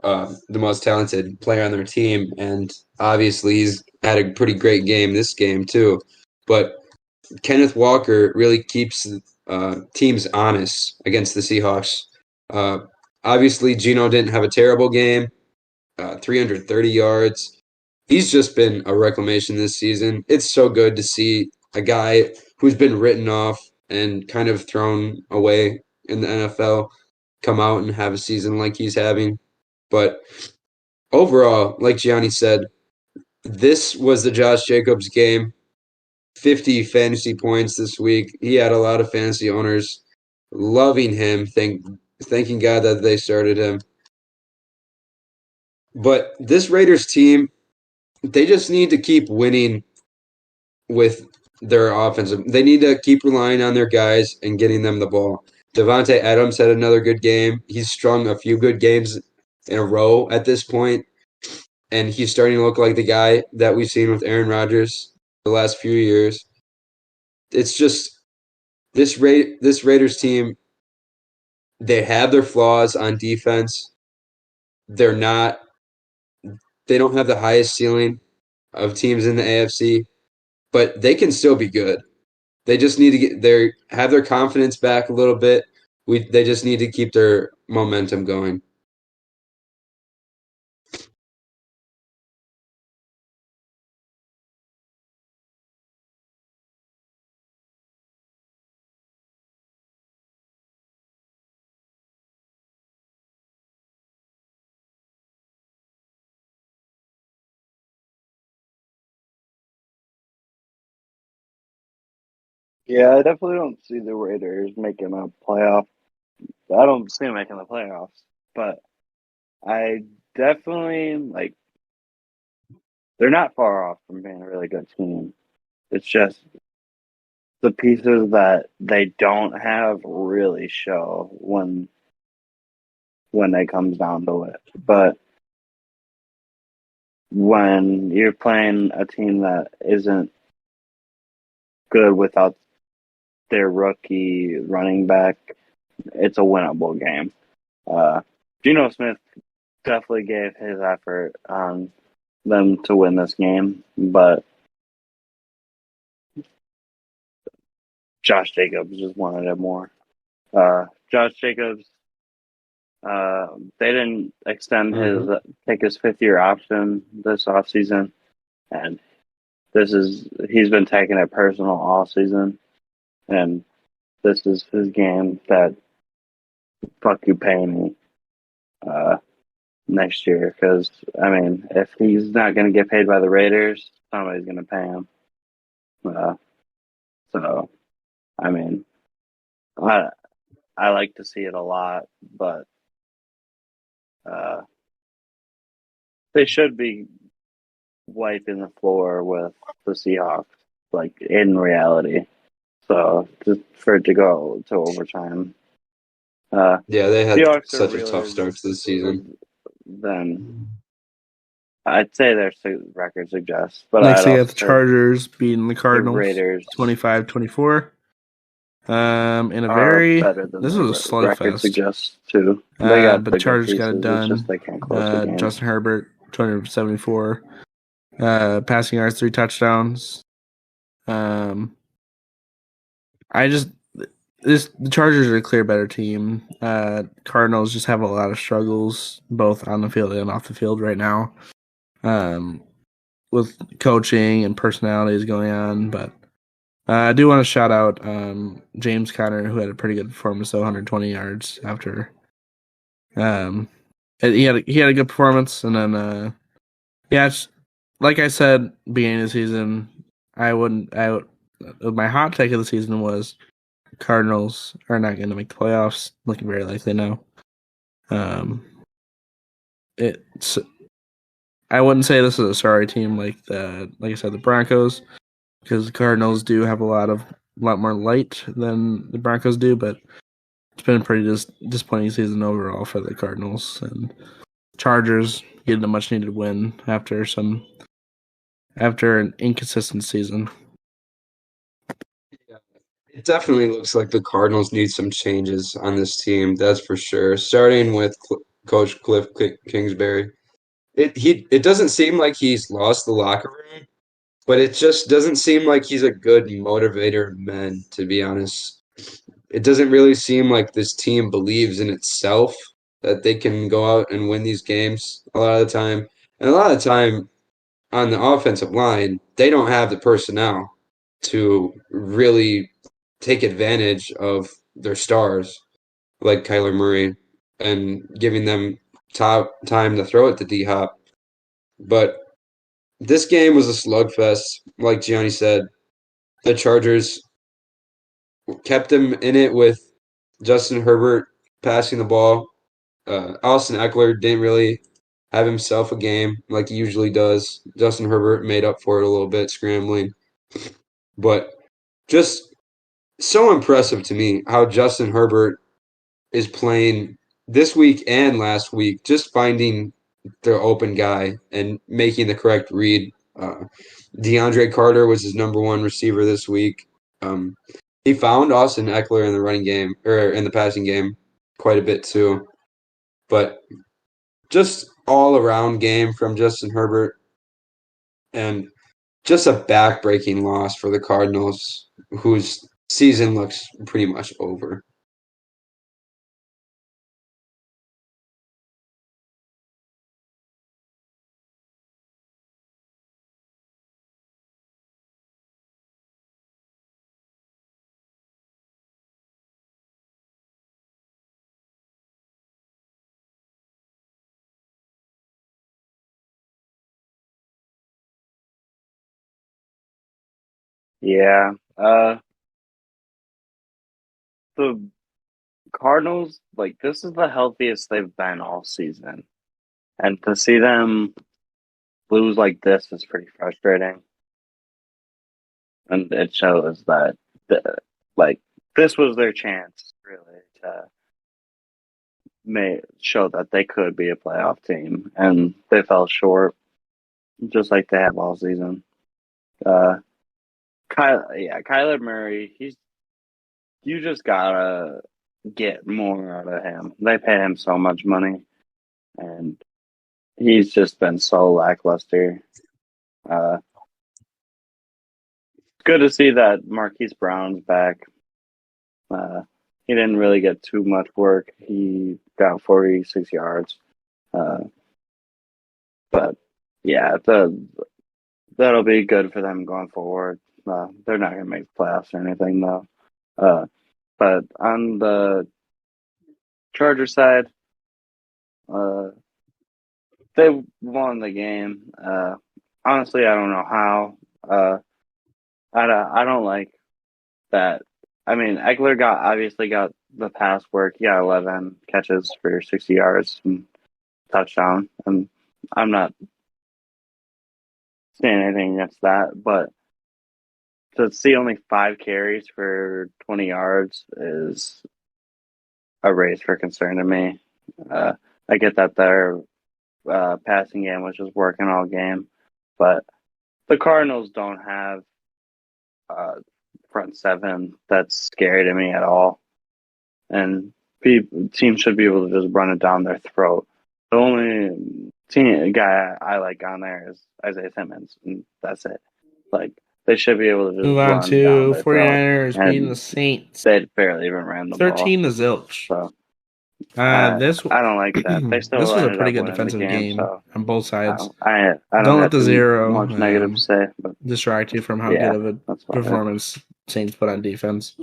the most talented player on their team, and obviously he's had a pretty great game this game too. But Kenneth Walker really keeps teams honest against the Seahawks. Obviously, Geno didn't have a terrible game. 330 yards. He's just been a reclamation this season. It's so good to see a guy who's been written off and kind of thrown away in the NFL come out and have a season like he's having. But overall, like Gianni said, this was the Josh Jacobs game. 50 fantasy points this week. He had a lot of fantasy owners loving him, thanking God that they started him. But this Raiders team, they just need to keep winning with their offensive. They need to keep relying on their guys and getting them the ball. Devontae Adams had another good game. He's strung a few good games in a row at this point, and he's starting to look like the guy that we've seen with Aaron Rodgers the last few years. It's just this Raiders team, they have their flaws on defense. They don't have the highest ceiling of teams in the AFC, but they can still be good. They just need to have their confidence back a little bit. They just need to keep their momentum going. Yeah, I definitely don't see the Raiders making a playoff. I don't see them making the playoffs, but I definitely they're not far off from being a really good team. It's just the pieces that they don't have really show when it comes down to it. But when you're playing a team that isn't good without their rookie running back, it's a winnable game. Geno Smith definitely gave his effort on them to win this game, but Josh Jacobs just wanted it more. Josh Jacobs, they didn't extend take his 5th-year option this offseason, and he's been taking it personal all season, and this is his game that fuck you pay me next year, because if he's not going to get paid by the Raiders, somebody's going to pay him. So I like to see it a lot, but they should be wiping the floor with the Seahawks, like in reality. So just for it to go to overtime. Yeah, they had Seahawks such a tough start to the season. Then I'd say their record suggests. But next we have the Chargers beating the Cardinals, the Raiders 25-24. In a very this was a slugfest. Suggests too. But the Chargers got it done. Justin Herbert 274 passing yards, 3 touchdowns. The Chargers are a clear better team. Cardinals just have a lot of struggles both on the field and off the field right now, with coaching and personalities going on. But I do want to shout out James Conner, who had a pretty good performance, 120 yards after. He had a good performance, and then like I said, beginning of the season, my hot take of the season was Cardinals are not going to make the playoffs. Looking very likely now. It's I wouldn't say this is a sorry team like I said, the Broncos, because the Cardinals do have a lot more light than the Broncos do, but it's been a pretty disappointing season overall for the Cardinals, and Chargers getting a much needed win after an inconsistent season. It definitely looks like the Cardinals need some changes on this team, that's for sure. Starting with Coach Cliff Kingsbury. It doesn't seem like he's lost the locker room, but it just doesn't seem like he's a good motivator of men, to be honest. It doesn't really seem like this team believes in itself that they can go out and win these games a lot of the time. And a lot of the time on the offensive line, they don't have the personnel to really take advantage of their stars like Kyler Murray and giving them top time to throw it to D Hop. But this game was a slugfest, like Gianni said. The Chargers kept him in it with Justin Herbert passing the ball. Austin Eckler didn't really have himself a game like he usually does. Justin Herbert made up for it a little bit, scrambling. But just so impressive to me how Justin Herbert is playing this week and last week, just finding the open guy and making the correct read. DeAndre Carter was his number one receiver this week. He found Austin Eckler in the running game or in the passing game quite a bit too. But just all around game from Justin Herbert and just a back-breaking loss for the Cardinals, whose season looks pretty much over. Yeah. The Cardinals, like, this is the healthiest they've been all season. And to see them lose like this is pretty frustrating. And it shows that, like, this was their chance, really, to show that they could be a playoff team. And they fell short, just like they have all season. Kyler Murray, you just gotta get more out of him. They pay him so much money, and he's just been so lackluster. Good to see that Marquise Brown's back. He didn't really get too much work. He got 46 yards. But yeah, that'll be good for them going forward. They're not going to make playoffs or anything, though. But on the Charger side, they won the game. Honestly, I don't know how. I don't like that. I mean, Eckler obviously got the pass work. He got 11 catches for 60 yards and touchdown. And I'm not saying anything against that, but to see only 5 carries for 20 yards is a raise for concern to me. I get that their passing game was just working all game, but the Cardinals don't have front seven that's scary to me at all, and teams should be able to just run it down their throat. The only guy I like on there is Isaiah Simmons, and that's it. Like, they should be able to just Move on run down to their 49ers throat, beating the Saints. They barely even ran the 13 ball. to zilch. So I don't like that. They still this was a ended pretty up good winning defensive the game so on both sides. I don't Don't let have the too zero much negative to say, but distract you from how yeah, good of a that's fine. performance Saints put on defense.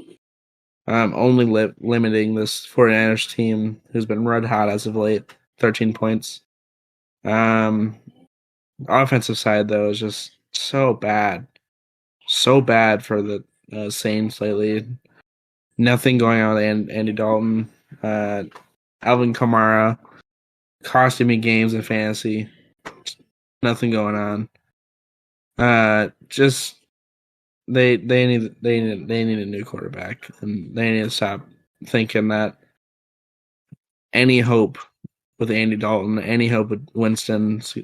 Only limiting this 49ers team, who's been red hot as of late, 13 points. offensive side, though, is just so bad. So bad for the Saints lately. Nothing going on with Andy Dalton. Alvin Kamara costing me games in fantasy. Nothing going on. Just they need a new quarterback, and they need to stop thinking that any hope with Andy Dalton, any hope with Winston's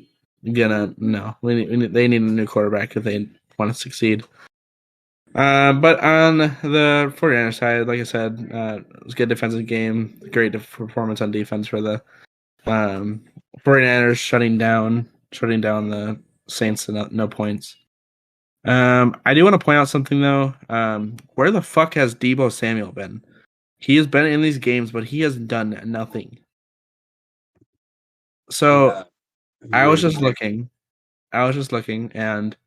gonna no. They need a new quarterback if they want to succeed. But on the 49ers side, like I said, it was a good defensive game. Great performance on defense for the 49ers, shutting down the Saints to no points. I do want to point out something though. Where the fuck has Deebo Samuel been? He has been in these games, but he has done nothing. So I was just looking, and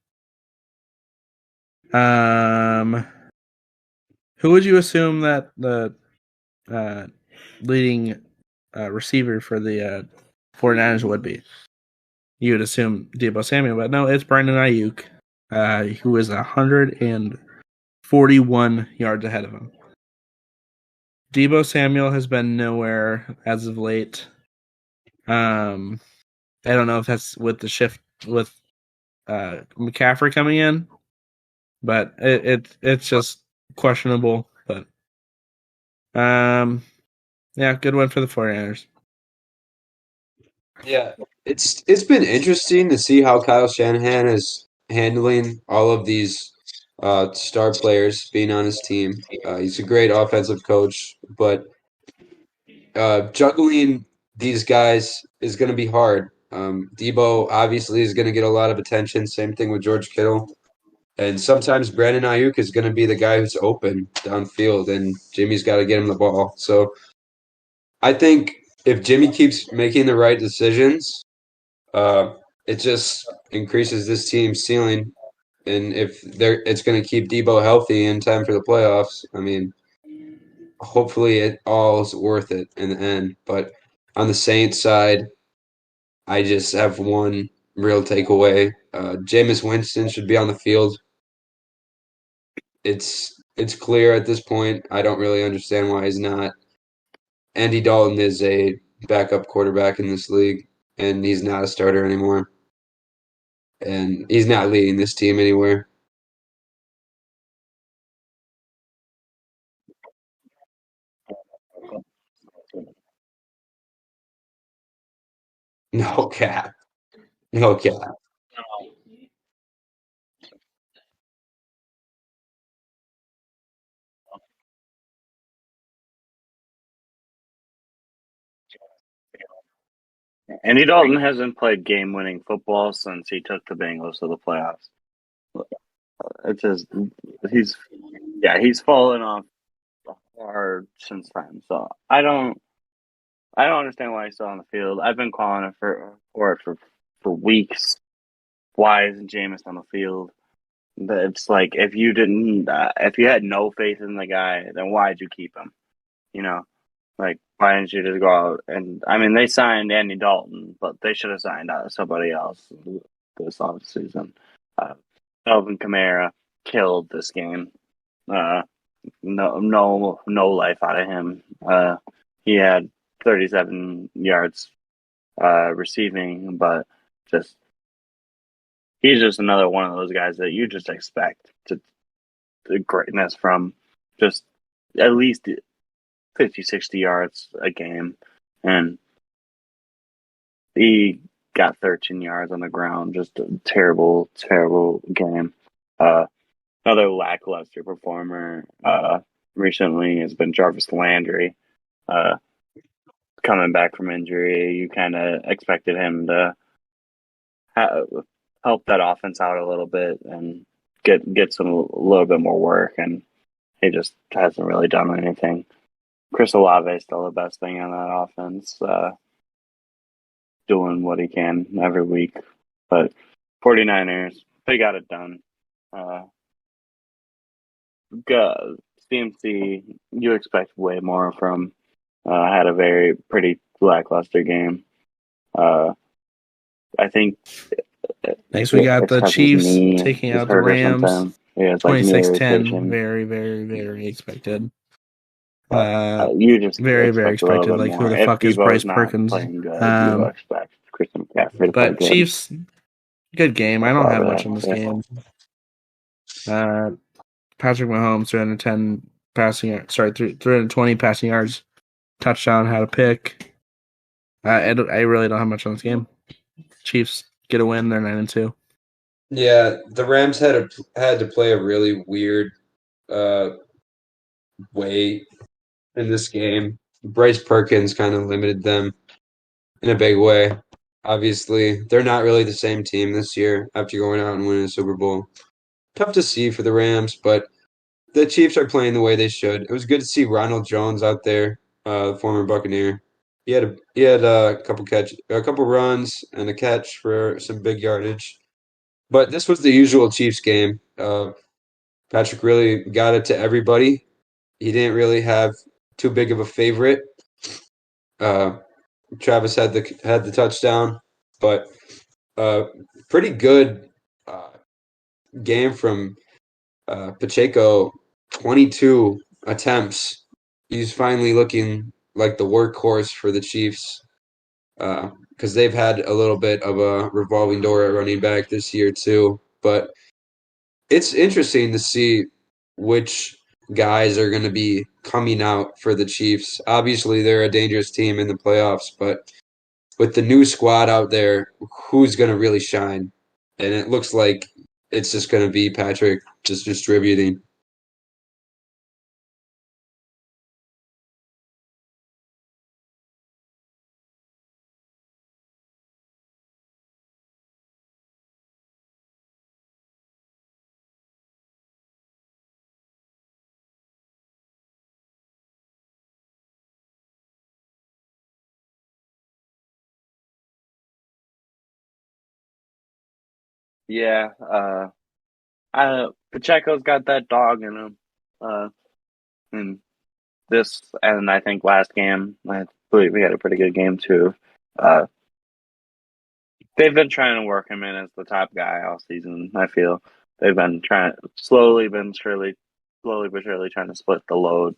who would you assume that the leading receiver for the 49ers would be? You would assume Deebo Samuel, but no, it's Brandon Ayuk, who is 141 yards ahead of him. Deebo Samuel has been nowhere as of late. I don't know if that's with the shift with McCaffrey coming in, but it's just questionable. But yeah, good one for the 49ers. Yeah, it's been interesting to see how Kyle Shanahan is handling all of these star players being on his team. He's a great offensive coach, but juggling these guys is going to be hard. Debo obviously is going to get a lot of attention. Same thing with George Kittle. And sometimes Brandon Ayuk is going to be the guy who's open downfield, and Jimmy's got to get him the ball. So I think if Jimmy keeps making the right decisions, it just increases this team's ceiling. And if it's going to keep Debo healthy in time for the playoffs. I mean, hopefully it all's worth it in the end. But on the Saints side, I just have one real takeaway. Jameis Winston should be on the field. It's clear at this point. I don't really understand why he's not. Andy Dalton is a backup quarterback in this league, and he's not a starter anymore. And he's not leading this team anywhere. No cap. No cap. Andy Dalton hasn't played game-winning football since he took the Bengals to the playoffs. It's just he's fallen off hard since then. So I don't understand why he's still on the field. I've been calling it for weeks. Why isn't Jameis on the field? It's like if if you had no faith in the guy, then why'd you keep him? You know, like why didn't you just go out and? I mean, they signed Andy Dalton, but they should have signed somebody else this offseason. Alvin Kamara killed this game. No life out of him. He had 37 yards receiving, but just he's just another one of those guys that you just expect the greatness from, just at least 50, 60 yards a game. And he got 13 yards on the ground. Just a terrible, terrible game. Another lackluster performer recently has been Jarvis Landry. Coming back from injury, you kind of expected him to help that offense out a little bit and get a little bit more work, and he just hasn't really done anything. Chris Olave is still the best thing on that offense, doing what he can every week. But 49ers, they got it done. CMC, you expect way more from. Had a pretty lackluster game. I think Next, we got it's the 'cause his Chiefs knee taking is out the hurt or Rams. something. Yeah, it's like knee 26-10. irritation. Very, very, very expected. You just Very, very expect a little expected. bit Like, who more. the If fuck is Debo's Bryce not Perkins? playing good, you expect Christian McCaffrey to play But good. Chiefs, good game. I don't have much on this game. Patrick Mahomes, 310 320 passing yards, touchdown, had a pick. I really don't have much on this game. Chiefs get a win. They're 9-2. Yeah, the Rams had to play a really weird way in this game. Bryce Perkins kind of limited them in a big way. Obviously, they're not really the same team this year after going out and winning a Super Bowl. Tough to see for the Rams, but the Chiefs are playing the way they should. It was good to see Ronald Jones out there, the former Buccaneer. He had a couple runs and a catch for some big yardage. But this was the usual Chiefs game. Patrick really got it to everybody. He didn't really have too big of a favorite. Uh, Travis had the touchdown, but pretty good uh, game from Pacheco. 22 attempts. He's finally looking like the workhorse for the Chiefs because they've had a little bit of a revolving door at running back this year too. But it's interesting to see which guys are going to be coming out for the Chiefs. Obviously, they're a dangerous team in the playoffs, but with the new squad out there, who's going to really shine? And it looks like it's just going to be Patrick just distributing. Yeah, Pacheco's got that dog in him. And I think last game, I believe we had a pretty good game too. They've been trying to work him in as the top guy all season. I feel they've been slowly but surely trying to split the load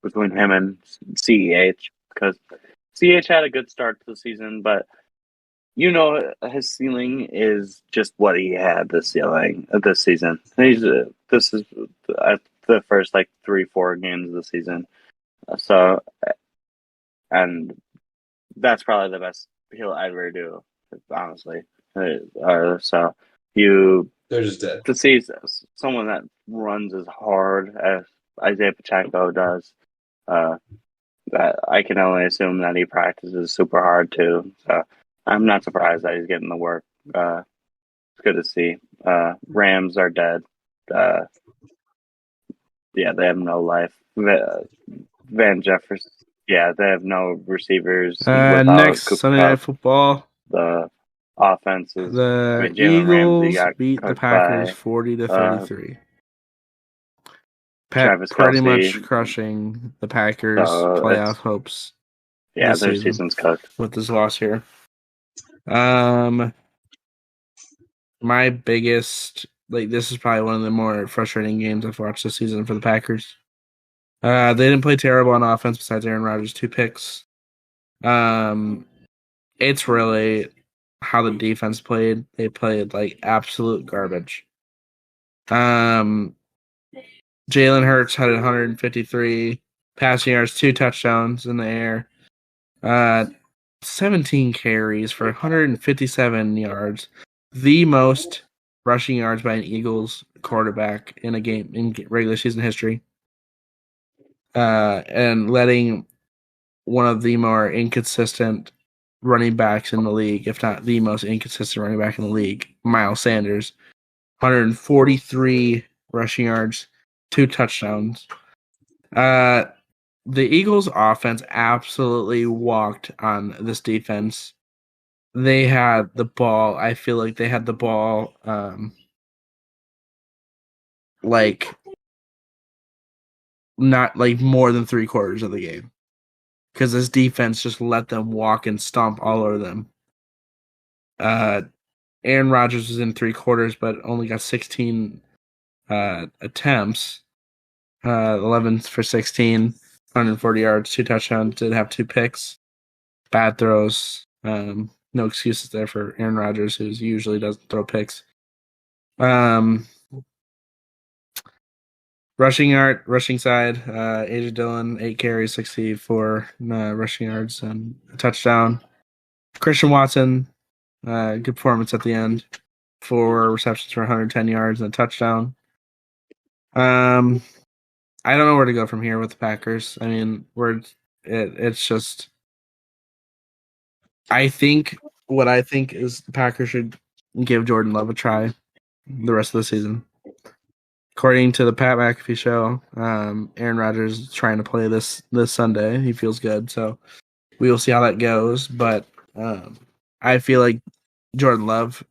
between him and CEH because CEH had a good start to the season, but his ceiling is just what he had this season. This is the first like 3-4 games of the season, so and that's probably the best he'll ever do, honestly. So They're just dead. to see someone that runs as hard as Isaiah Pacheco does, that I can only assume that he practices super hard too. So I'm not surprised that he's getting the work. It's good to see. Rams are dead. Yeah, they have no life. Van Jefferson. Yeah, they have no receivers without Next Cooper Sunday Kupp. Night Football. The offense is. The Jalen Ramsey Eagles got beat the cooked Packers by 40-33. Travis pretty Kelce. much crushing the Packers' playoff hopes. Yeah, this their season season's cooked. with this loss here. My biggest, this is probably one of the more frustrating games I've watched this season for the Packers. They didn't play terrible on offense besides Aaron Rodgers' 2 picks. It's really how the defense played. They played like absolute garbage. Jalen Hurts had 153 passing yards, 2 touchdowns in the air. 17 carries for 157 yards. The most rushing yards by an Eagles quarterback in a game in regular season history. And letting one of the more inconsistent running backs in the league, if not the most inconsistent running back in the league, Miles Sanders, 143 rushing yards, 2 touchdowns. The Eagles' offense absolutely walked on this defense. They had the ball. I feel like they had the ball not like more than 3/4 of the game. Because this defense just let them walk and stomp all over them. Aaron Rodgers was in 3 quarters, but only got 16 attempts, 11 for 16, 140 yards, 2 touchdowns. Did have 2 picks, bad throws. No excuses there for Aaron Rodgers, who usually doesn't throw picks. Rushing side, AJ Dillon, 8 carries, 64 rushing yards, and a touchdown. Christian Watson, good performance at the end. 4 receptions for 110 yards and a touchdown. I don't know where to go from here with the Packers. I mean, it's just. I think is the Packers should give Jordan Love a try the rest of the season. According to the Pat McAfee show, Aaron Rodgers is trying to play this Sunday. He feels good, so we will see how that goes. But I feel like Jordan Love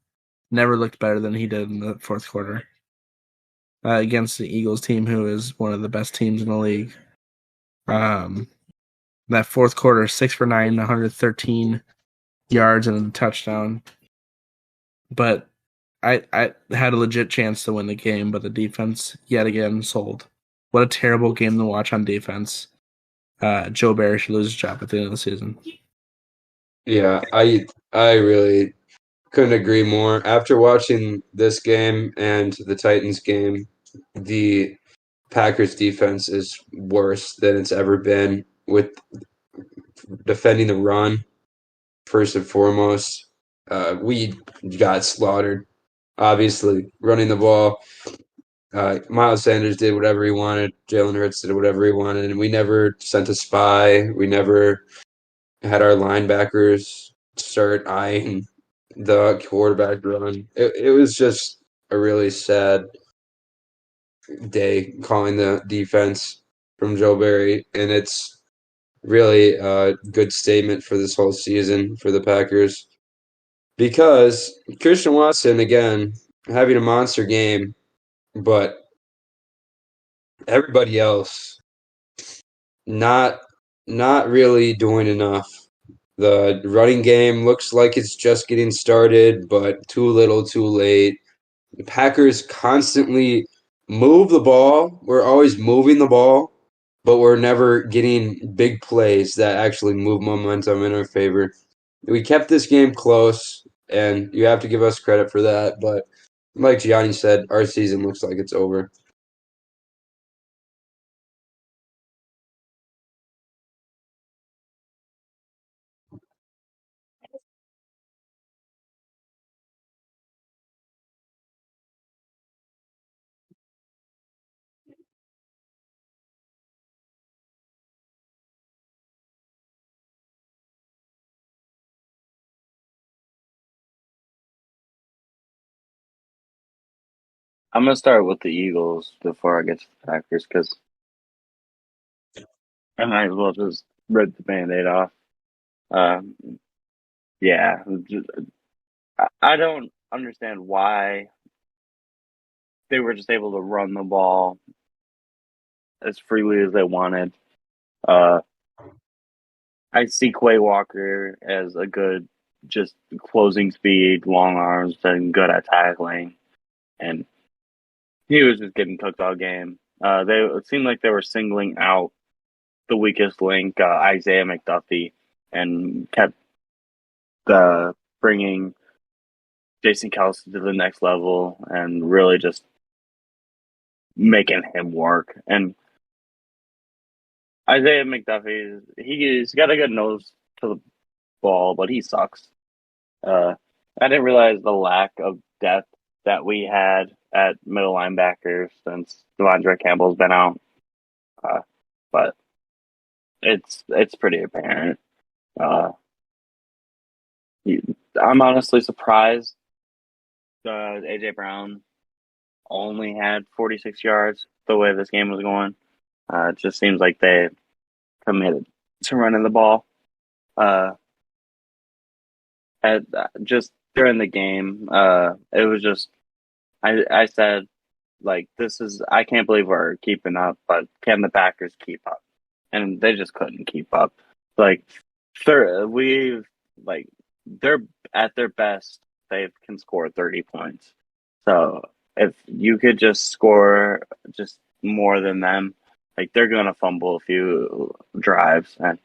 never looked better than he did in the fourth quarter against the Eagles team, who is one of the best teams in the league. That fourth quarter, 6 for 9, 113 yards and a touchdown. But I had a legit chance to win the game, but the defense yet again sold. What a terrible game to watch on defense. Joe Barry should lose his job at the end of the season. Yeah, I really couldn't agree more. After watching this game and the Titans game, the Packers defense is worse than it's ever been with defending the run first and foremost. We got slaughtered. Obviously, running the ball. Miles Sanders did whatever he wanted. Jalen Hurts did whatever he wanted. And we never sent a spy. We never had our linebackers start eyeing the quarterback run. It was just a really sad day calling the defense from Joe Barry. And it's really a good statement for this whole season for the Packers. Because Christian Watson, again, having a monster game, but everybody else not really doing enough. The running game looks like it's just getting started, but too little, too late. The Packers constantly move the ball. We're always moving the ball, but we're never getting big plays that actually move momentum in our favor. We kept this game close, and you have to give us credit for that. But like Gianni said, our season looks like it's over. I'm gonna start with the Eagles before I get to the Packers because I might as well just rip the Band-Aid off. Um, yeah, I don't understand why they were just able to run the ball as freely as they wanted. Uh, I see Quay Walker as a good, just closing speed, long arms, and good at tackling, and he was just getting cooked all game. It seemed like they were singling out the weakest link, Isaiah McDuffie, and kept bringing Jason Kelsey to the next level and really just making him work. And Isaiah McDuffie, he's got a good nose to the ball, but he sucks. I didn't realize the lack of depth that we had at middle linebacker since Devondre Campbell's been out. But it's pretty apparent. I'm honestly surprised AJ Brown only had 46 yards the way this game was going. It just seems like they committed to running the ball. Just during the game, it was just I said, like, I can't believe we're keeping up, but can the Packers keep up? And they just couldn't keep up. Like, they're at their best they can score 30 points. So if you could just score just more than them, like they're going to fumble a few drives and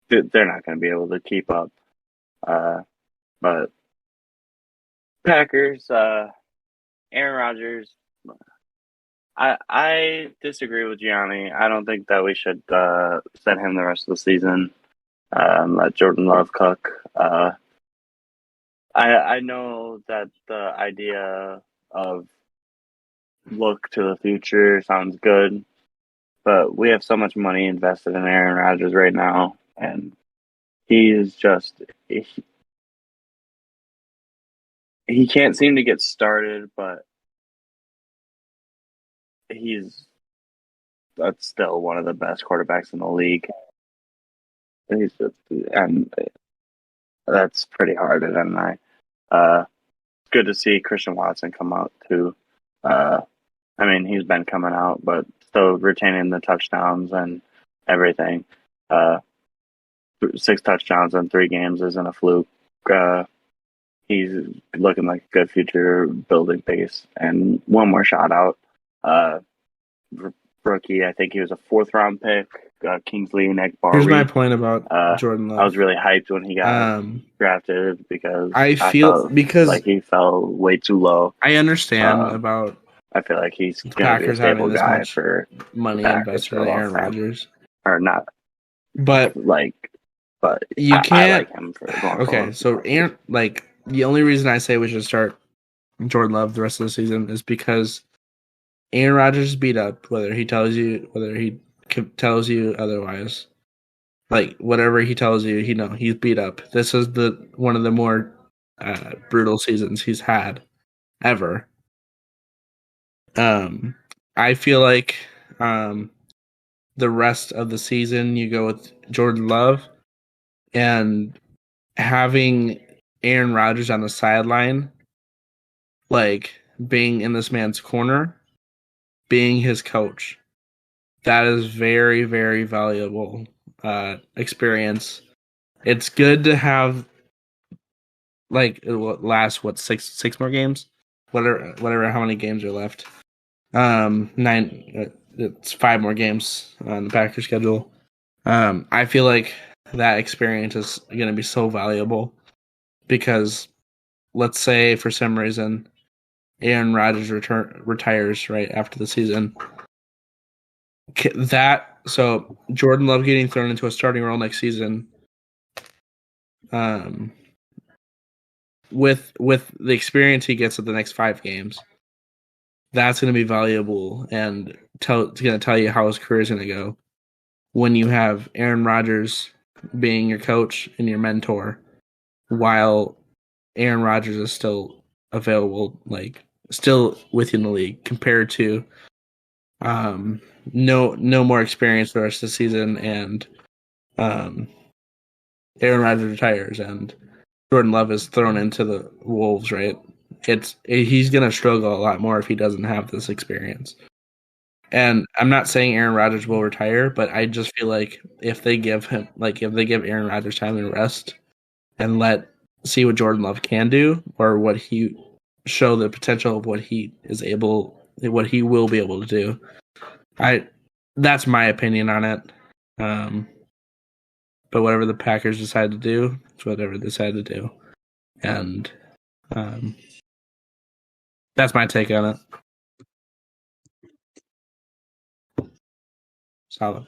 they're not going to be able to keep up. But Packers, Aaron Rodgers, I disagree with Gianni. I don't think that we should set him the rest of the season. Let Jordan Love cook. I know that the idea of look to the future sounds good, but we have so much money invested in Aaron Rodgers right now, and he is just he can't seem to get started, but that's still one of the best quarterbacks in the league. And that's pretty hard to deny. Good to see Christian Watson come out too. I mean, he's been coming out, but still retaining the touchdowns and everything. 6 touchdowns in 3 games isn't a fluke. He's looking like a good future building base. And one more shout out. Rookie, I think he was a 4th round pick. Kingsley Enagbare. Here's my point about Jordan Love. I was really hyped when he got drafted because I felt like he fell way too low. I understand about. I feel like he's the going to be a Packers having stable this guy much for money invested in Aaron Rodgers, or not. But you can't. I like him for going okay, forward. so Aaron, like the only reason I say we should start Jordan Love the rest of the season is because Aaron Rodgers is beat up. Whether he tells you otherwise, like whatever he tells you, he's beat up. This is one of the more brutal seasons he's had ever. I feel like the rest of the season you go with Jordan Love and having Aaron Rodgers on the sideline, like being in this man's corner, being his coach. That is very, very valuable experience. It's good to have like it will last 6 more games, whatever how many games are left. 9. It's 5 more games on the Packers schedule. I feel like that experience is going to be so valuable because let's say for some reason Aaron Rodgers retires right after the season. So Jordan Love getting thrown into a starting role next season, with the experience he gets at the next 5 games, that's going to be valuable and it's going to tell you how his career is going to go. When you have Aaron Rodgers being your coach and your mentor, while Aaron Rodgers is still available, like still with you in the league, compared to no more experience the rest of the season, and Aaron Rodgers retires and Jordan Love is thrown into the wolves, right? He's gonna struggle a lot more if he doesn't have this experience. And I'm not saying Aaron Rodgers will retire, but I just feel like if they give Aaron Rodgers time to rest and see what Jordan Love can do, or show the potential of what he will be able to do. That's my opinion on it. But whatever the Packers decide to do, it's whatever they decide to do. And that's my take on it. Solid.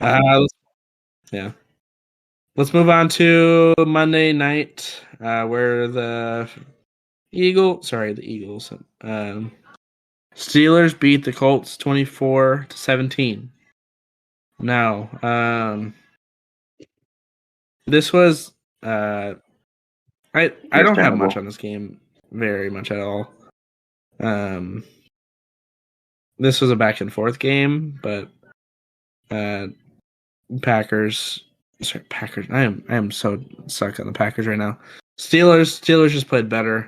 Yeah. Let's move on to Monday night, where the Eagles. Steelers beat the Colts 24-17. Now, this was I don't have much on this game, very much at all. This was a back and forth game, but Packers. I am so stuck on the Packers right now. Steelers just played better.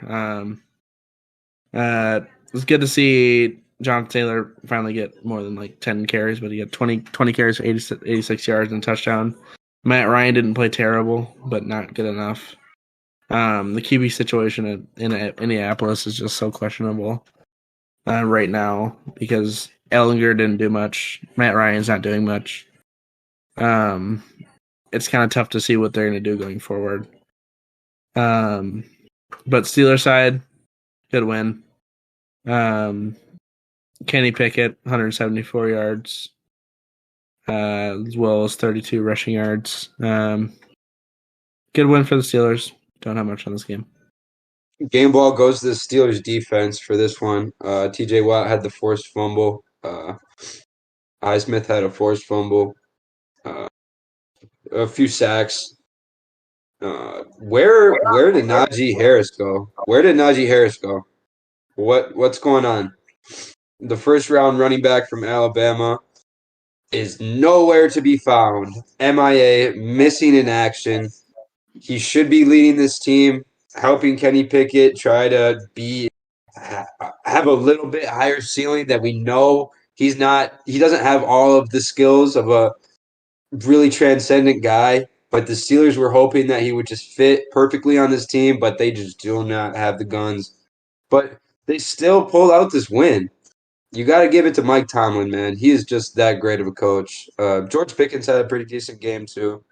It's good to see Jonathan Taylor finally get more than like 10 carries, but he got 20 carries for 86 yards and a touchdown. Matt Ryan didn't play terrible, but not good enough. The QB situation in Indianapolis is just so questionable right now because Ellinger didn't do much. Matt Ryan's not doing much. It's kind of tough to see what they're going to do going forward. But Steelers side, good win. Kenny Pickett, 174 yards, as well as 32 rushing yards. Good win for the Steelers. Don't have much on this game. Game ball goes to the Steelers defense for this one. TJ Watt had the forced fumble. Highsmith had a forced fumble. A few sacks. Where did Najee Harris go? Where did Najee Harris go? What's going on? The first round running back from Alabama is nowhere to be found. MIA, missing in action. He should be leading this team, helping Kenny Pickett try to have a little bit higher ceiling that we know he doesn't have all of the skills of a really transcendent guy, but the Steelers were hoping that he would just fit perfectly on this team, but they just do not have the guns. But they still pulled out this win. You got to give it to Mike Tomlin, man. He is just that great of a coach. George Pickens had a pretty decent game, too.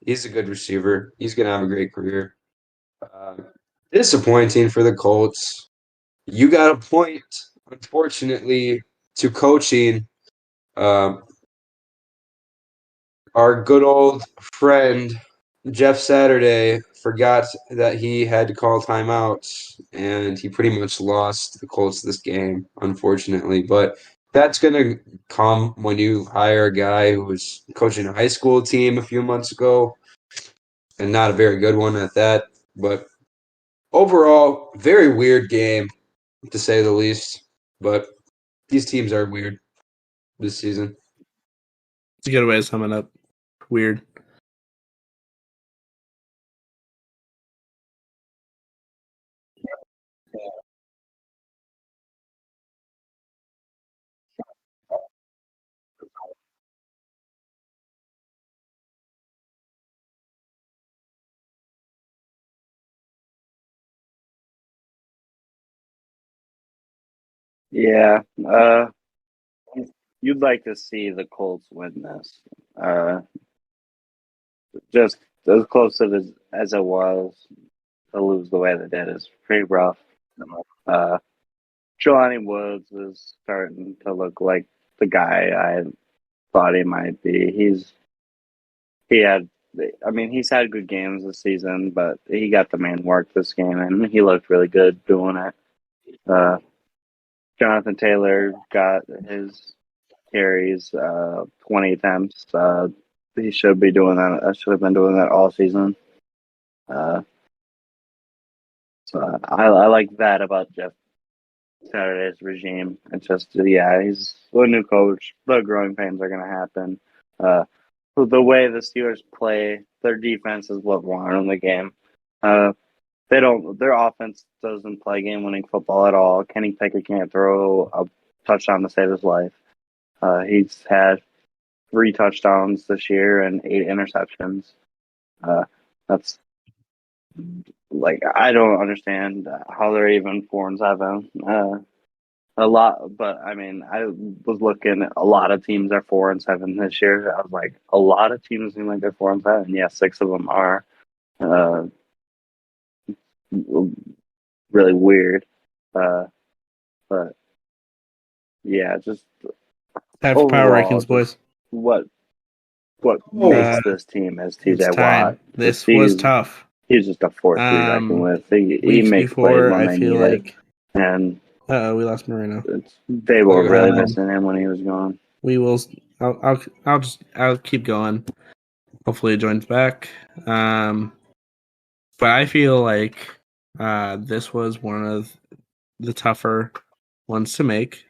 He's a good receiver. He's going to have a great career. Disappointing for the Colts. You got a point, unfortunately, to coaching. Our good old friend Jeff Saturday forgot that he had to call timeouts, and he pretty much lost the Colts this game, unfortunately. But that's going to come when you hire a guy who was coaching a high school team a few months ago, and not a very good one at that. But overall, very weird game, to say the least. But these teams are weird this season. It's a good way to sum it up. Weird. Yeah. You'd like to see the Colts win this. Just as close as it was to lose the way they did is pretty rough. Jelani Woods is starting to look like the guy I thought he might be. He's had good games this season, but he got the main work this game, and he looked really good doing it. Jonathan Taylor got his carries, 20 attempts. He should be doing that. I should have been doing that all season. So I like that about Jeff Saturday's regime. It's just, he's a new coach. The growing pains are going to happen. The way the Steelers play, their defense is what won them the game. Their offense doesn't play game-winning football at all. Kenny Pickett can't throw a touchdown to save his life. He's had 3 touchdowns this year and 8 interceptions. That's I don't understand how they're even 4-7. A lot, but I mean, I was looking at a lot of teams are 4-7 this year. I was like, a lot of teams seem like they're 4-7. Yeah, 6 of them are. Really weird. But yeah, just Time for power rankings, boys. What makes this team is TJ Watt. This was tough. He's just a force to be reckoned with. He makes before, plays when I they feel need like, it. And we lost Mareno. They were really missing him when he was gone. We will. I'll keep going. Hopefully, he joins back. But I feel like this was one of the tougher ones to make,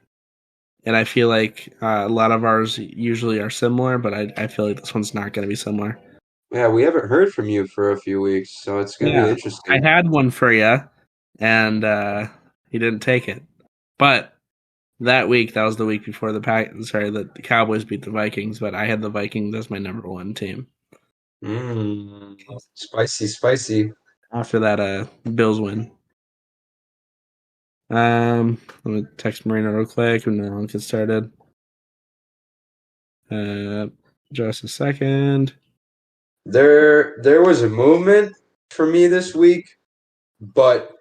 and I feel like a lot of ours usually are similar, but I feel like this one's not going to be similar. Yeah, we haven't heard from you for a few weeks, so it's going to be interesting. I had one for you, and he didn't take it. But that was the week before the Cowboys beat the Vikings, but I had the Vikings as my number 1 team. Spicy. after that Bills win. Let me text Mareno real quick and then I'll get started. Just a second. There was a movement for me this week, but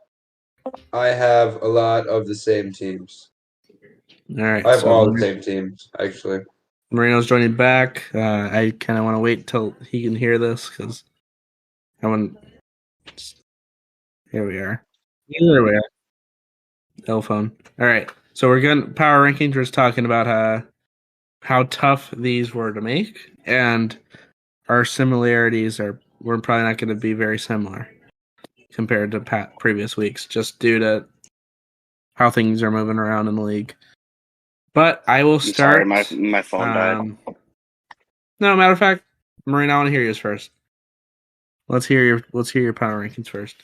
I have a lot of the same teams. All right. I have all the same teams, actually. Marino's joining back. I kind of want to wait till he can hear this because I want. Here we are. There we are. L phone. All right. So we're going power rankings. We're just talking about how tough these were to make, and our similarities are. We're probably not going to be very similar compared to previous weeks, just due to how things are moving around in the league. But I will start. Sorry, my phone died. No, matter of fact, Marina, I want to hear yours first. Let's hear your power rankings first.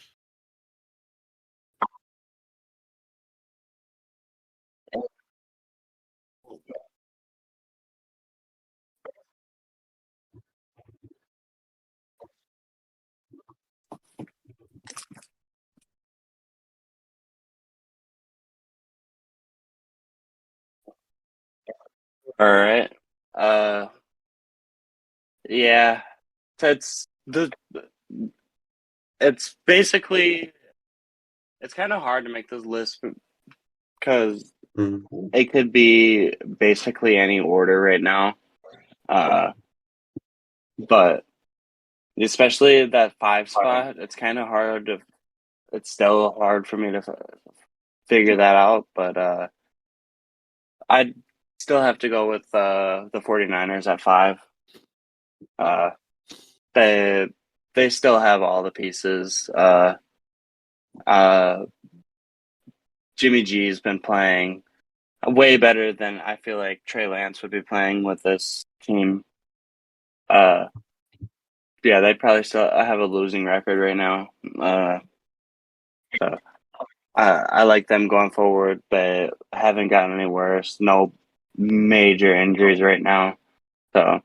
All right. Yeah. It's basically it's kind of hard to make this list because it could be basically any order right now. But especially that 5 spot, it's kind of hard to. It's still hard for me to figure that out, but I'd still have to go with the 49ers at 5. They still have all the pieces. Jimmy G's been playing way better than I feel like Trey Lance would be playing with this team. Yeah, they probably still have a losing record right now. So I like them going forward. They haven't gotten any worse. No major injuries right now. So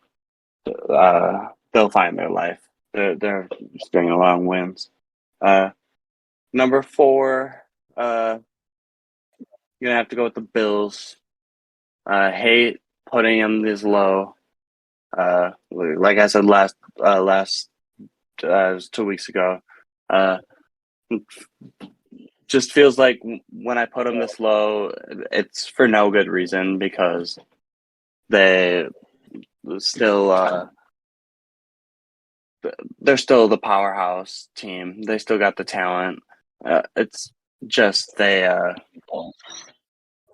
they'll find their life. They're stringing along wins. Number 4, you're gonna have to go with the Bills. Hate putting them this low. Like I said last it was 2 weeks ago. Just feels like when I put them this low, it's for no good reason because they still they're still the powerhouse team. They still got the talent. It's just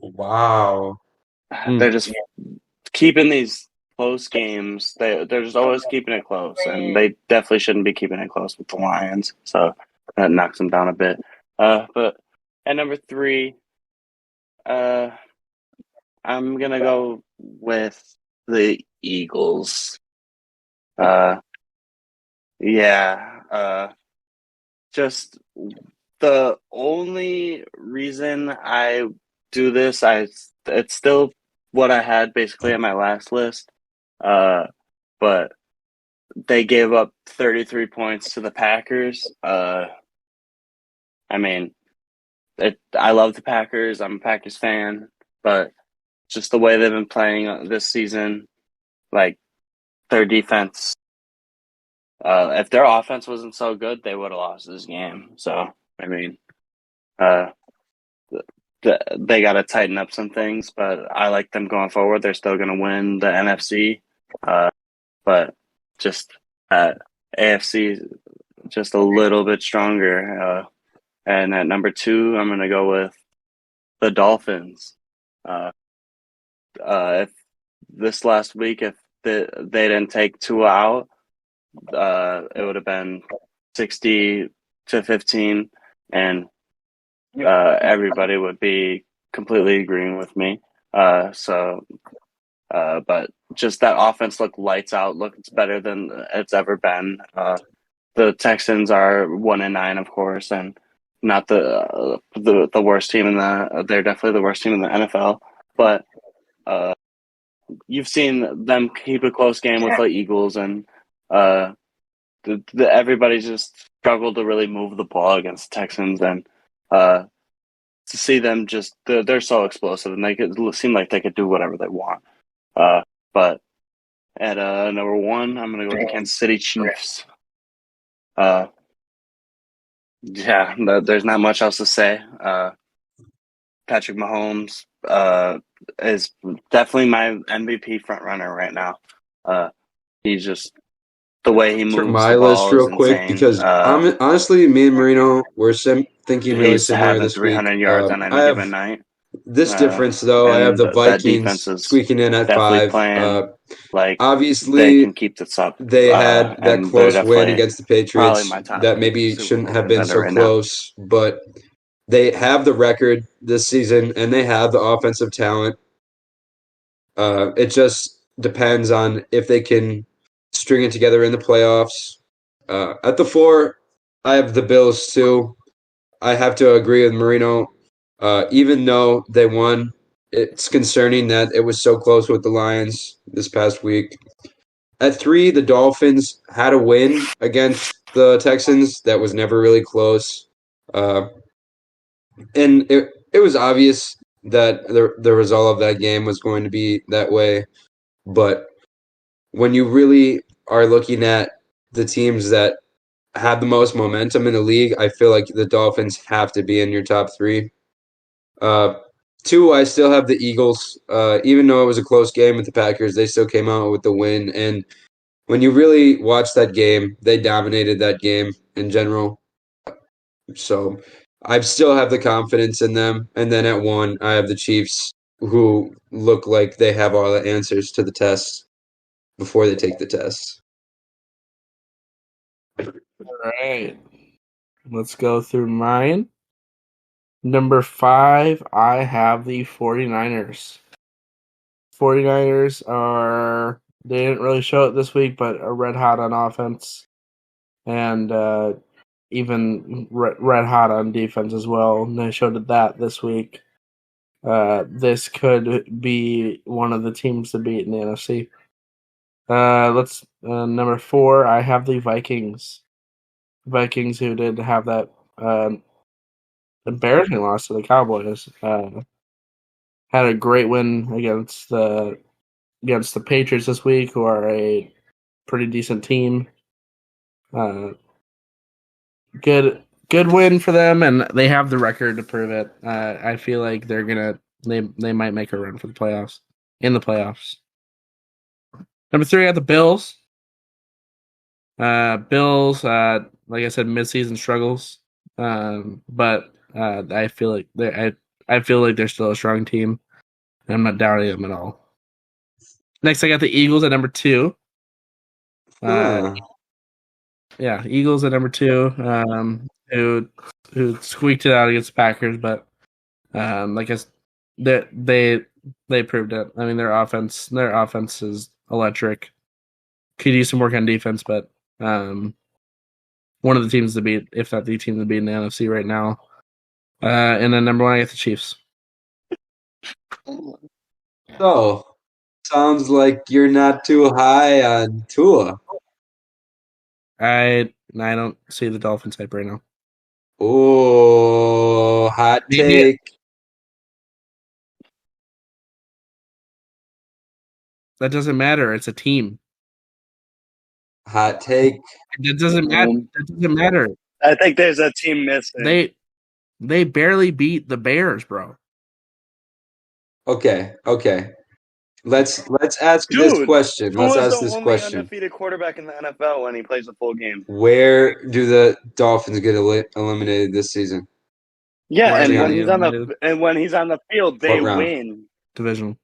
Wow. They're just keeping these close games. They're just always keeping it close, and they definitely shouldn't be keeping it close with the Lions. So that knocks them down a bit. But at number 3, I'm gonna go with the Eagles. Just the only reason I do this, it's still what I had basically on my last list. But they gave up 33 points to the Packers. I mean, I love the Packers. I'm a Packers fan, but just the way they've been playing this season, like their defense. If their offense wasn't so good, they would have lost this game. So, I mean, they got to tighten up some things, but I like them going forward. They're still going to win the NFC, but just AFC just a little bit stronger. And at number 2, I'm going to go with the Dolphins. If this last week, if they didn't take Tua out, it would have been 60-15, and everybody would be completely agreeing with me. But just that offense looked lights out, looks better than it's ever been. The Texans are 1-9, of course, and not the worst team they're definitely the worst team in the NFL. But you've seen them keep a close game with the Eagles, and everybody's just struggled to really move the ball against the Texans, and to see them they're so explosive, and it seem like they could do whatever they want. But at number 1, I'm going to go with the Kansas City Chiefs. Yeah, there's not much else to say. Patrick Mahomes is definitely my MVP frontrunner right now. He's just the way he moves my the list ball real is quick insane. because honestly, me and Marino were thinking really He's similar having this 300 week. yards on any I given have night. this difference though. I have And the that defense Vikings is squeaking in at definitely 5. playing like they Obviously, can keep this up. they had that And they're close win definitely against the probably Patriots my top that 3 maybe Super shouldn't Bowl have been contender so right now. close, but they have the record this season and they have the offensive talent. It just depends on if they can string it together in the playoffs. At the 4, I have the Bills too. I have to agree with Marino. Even though they won, it's concerning that it was so close with the Lions this past week. At 3, the Dolphins had a win against the Texans that was never really close. And it was obvious that the result of that game was going to be that way. But when you really are looking at the teams that have the most momentum in the league, I feel like the Dolphins have to be in your top 3. 2, I still have the Eagles. Even though it was a close game with the Packers, they still came out with the win. And when you really watch that game, they dominated that game in general. So I still have the confidence in them. And then at 1, I have the Chiefs, who look like they have all the answers to the test before they take the test. All right. Let's go through mine. Number 5, I have the 49ers. 49ers they didn't really show it this week, but are red hot on offense. And even red hot on defense as well. And they showed that this week. This could be one of the teams to beat in the NFC. Number 4, I have the Vikings. Vikings, who did have that embarrassing loss to the Cowboys, had a great win against the Patriots this week, who are a pretty decent team. Good win for them, and they have the record to prove it. I feel like they might make a run for the playoffs. In the playoffs. Number 3, I have the Bills. Bills, like I said, midseason struggles, but I feel like they're still a strong team. And I'm not doubting them at all. Next, I got the Eagles at number 2. Yeah, Eagles at number 2. Who squeaked it out against the Packers, but like I said, they proved it. I mean, their offense is electric. Could use some work on defense, but one of the teams to beat, if not the team to beat in the NFC right now. And then number 1, I get the Chiefs. So, sounds like you're not too high on Tua. I don't see the Dolphins hype right now. Oh, hot take. That doesn't matter. It's a team. Hot take. That doesn't matter. That doesn't matter. I think there's a team missing. They barely beat the Bears, bro. Okay. Let's ask this question. Who is the only question. undefeated quarterback in the NFL when he plays a full game? Where do the Dolphins get eliminated this season? Yeah, Where and are when they he's on the field, they win. Divisional.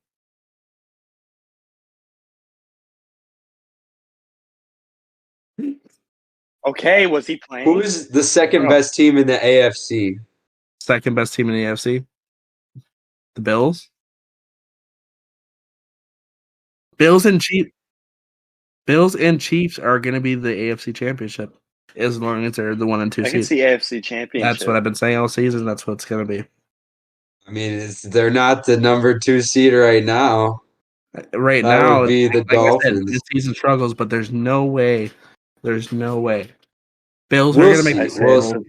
Okay, was he playing? Who is the second best team in the AFC? Second best team in the AFC? The Bills? Bills and Chiefs are going to be the AFC Championship as long as they're the 1 and 2 I can seed. see AFC Championship. That's what I've been saying all season. That's what it's going to be. I mean, they're not the number 2 seed right now. Right that now, would be the Dolphins. This season struggles, but there's no way. Bills are We'll going to make see. the Super Bowl.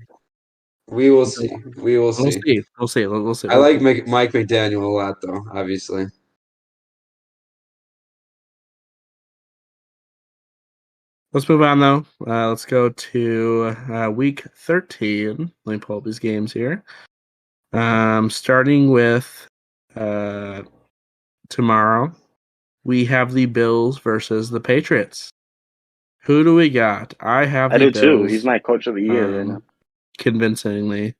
We will see. We will We'll see. see. We'll see. We'll see. I like Mike McDaniel a lot, though. Obviously. Let's move on, though. Let's go to week 13. Let me pull up these games here. Starting with tomorrow, we have the Bills versus the Patriots. Who do we got? I have I the do too. Bills. He's my coach of the year right now. Convincingly.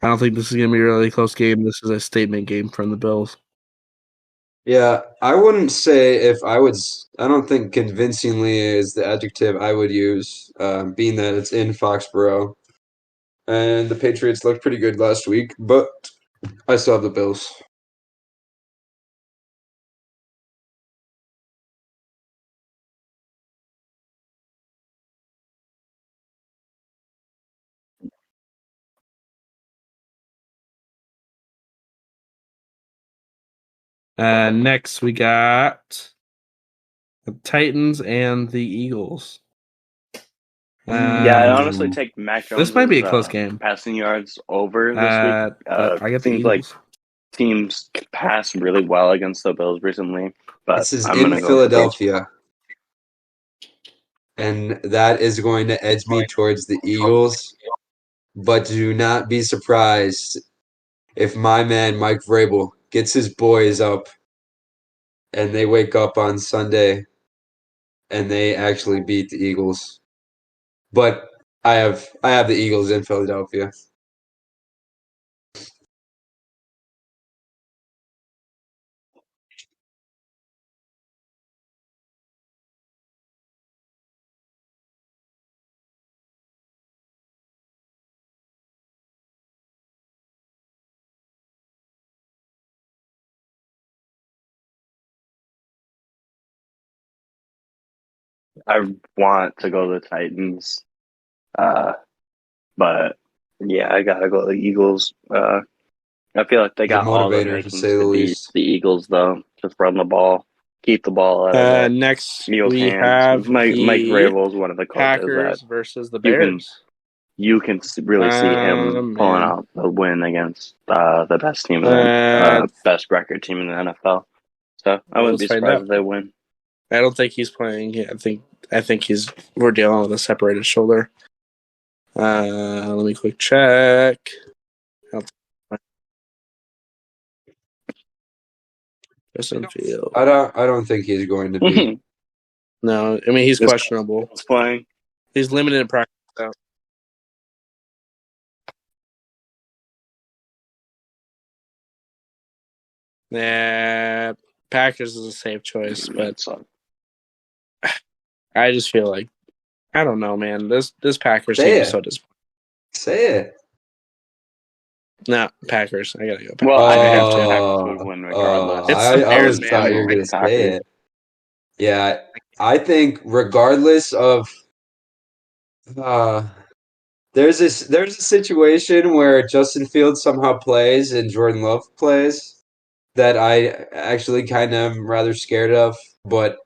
I don't think this is going to be a really close game. This is a statement game from the Bills. Yeah, I wouldn't say if I would. I don't think convincingly is the adjective I would use, being that it's in Foxborough. And the Patriots looked pretty good last week, but I still have the Bills. Next, we got the Titans and the Eagles. Yeah, I honestly take Mac Jones. This might be a close game. Passing yards over this week. But I got the seems like Eagles. teams pass really well against the Bills recently, but This is I'm in going to go for Bills. Philadelphia. And that is going to edge me towards the Eagles. But do not be surprised if my man Mike Vrabel gets his boys up and they wake up on Sunday and they actually beat the Eagles. But I have the Eagles in Philadelphia. I want to go to the Titans, but yeah, I gotta go to the Eagles. I feel like they He's a got all the motivator, to makings say the to beat least. the Eagles, though. Just run the ball, keep the ball out of the Next, Eagles' we hands. have Mike the Vrabel is one of the coaches Packers that versus the you Bears. can really see him pulling Man. out the win against the best team in the best record team in the NFL. So I wouldn't be surprised if they win. I don't think he's playing. I think we're dealing with a separated shoulder. Let me quick check. Justin Field. I don't think he's going to be. No, I mean he's questionable. He's playing. He's limited in practice. So. Nah, Packers is a safe choice, but I just feel like I don't know, man. This Packers team is so disappointing. Say it. No, Packers. I gotta go. Well, I have to. Packers would win regardless. I always thought you were going to say it. Yeah, I think regardless of, there's a situation where Justin Fields somehow plays and Jordan Love plays that I actually kind of am rather scared of. But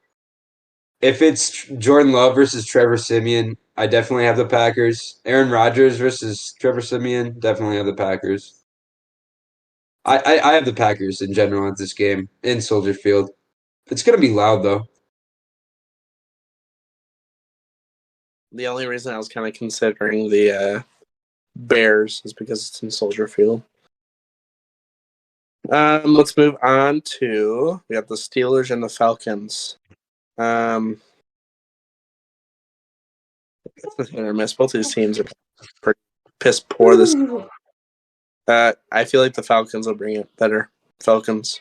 if it's Jordan Love versus Trevor Siemian, I definitely have the Packers. Aaron Rodgers versus Trevor Siemian, definitely have the Packers. I have the Packers in general at this game in Soldier Field. It's going to be loud, though. The only reason I was kind of considering the Bears is because it's in Soldier Field. Let's move on to we got the Steelers and the Falcons. Miss both these teams are pretty piss poor this. I feel like the Falcons will bring it better. Falcons.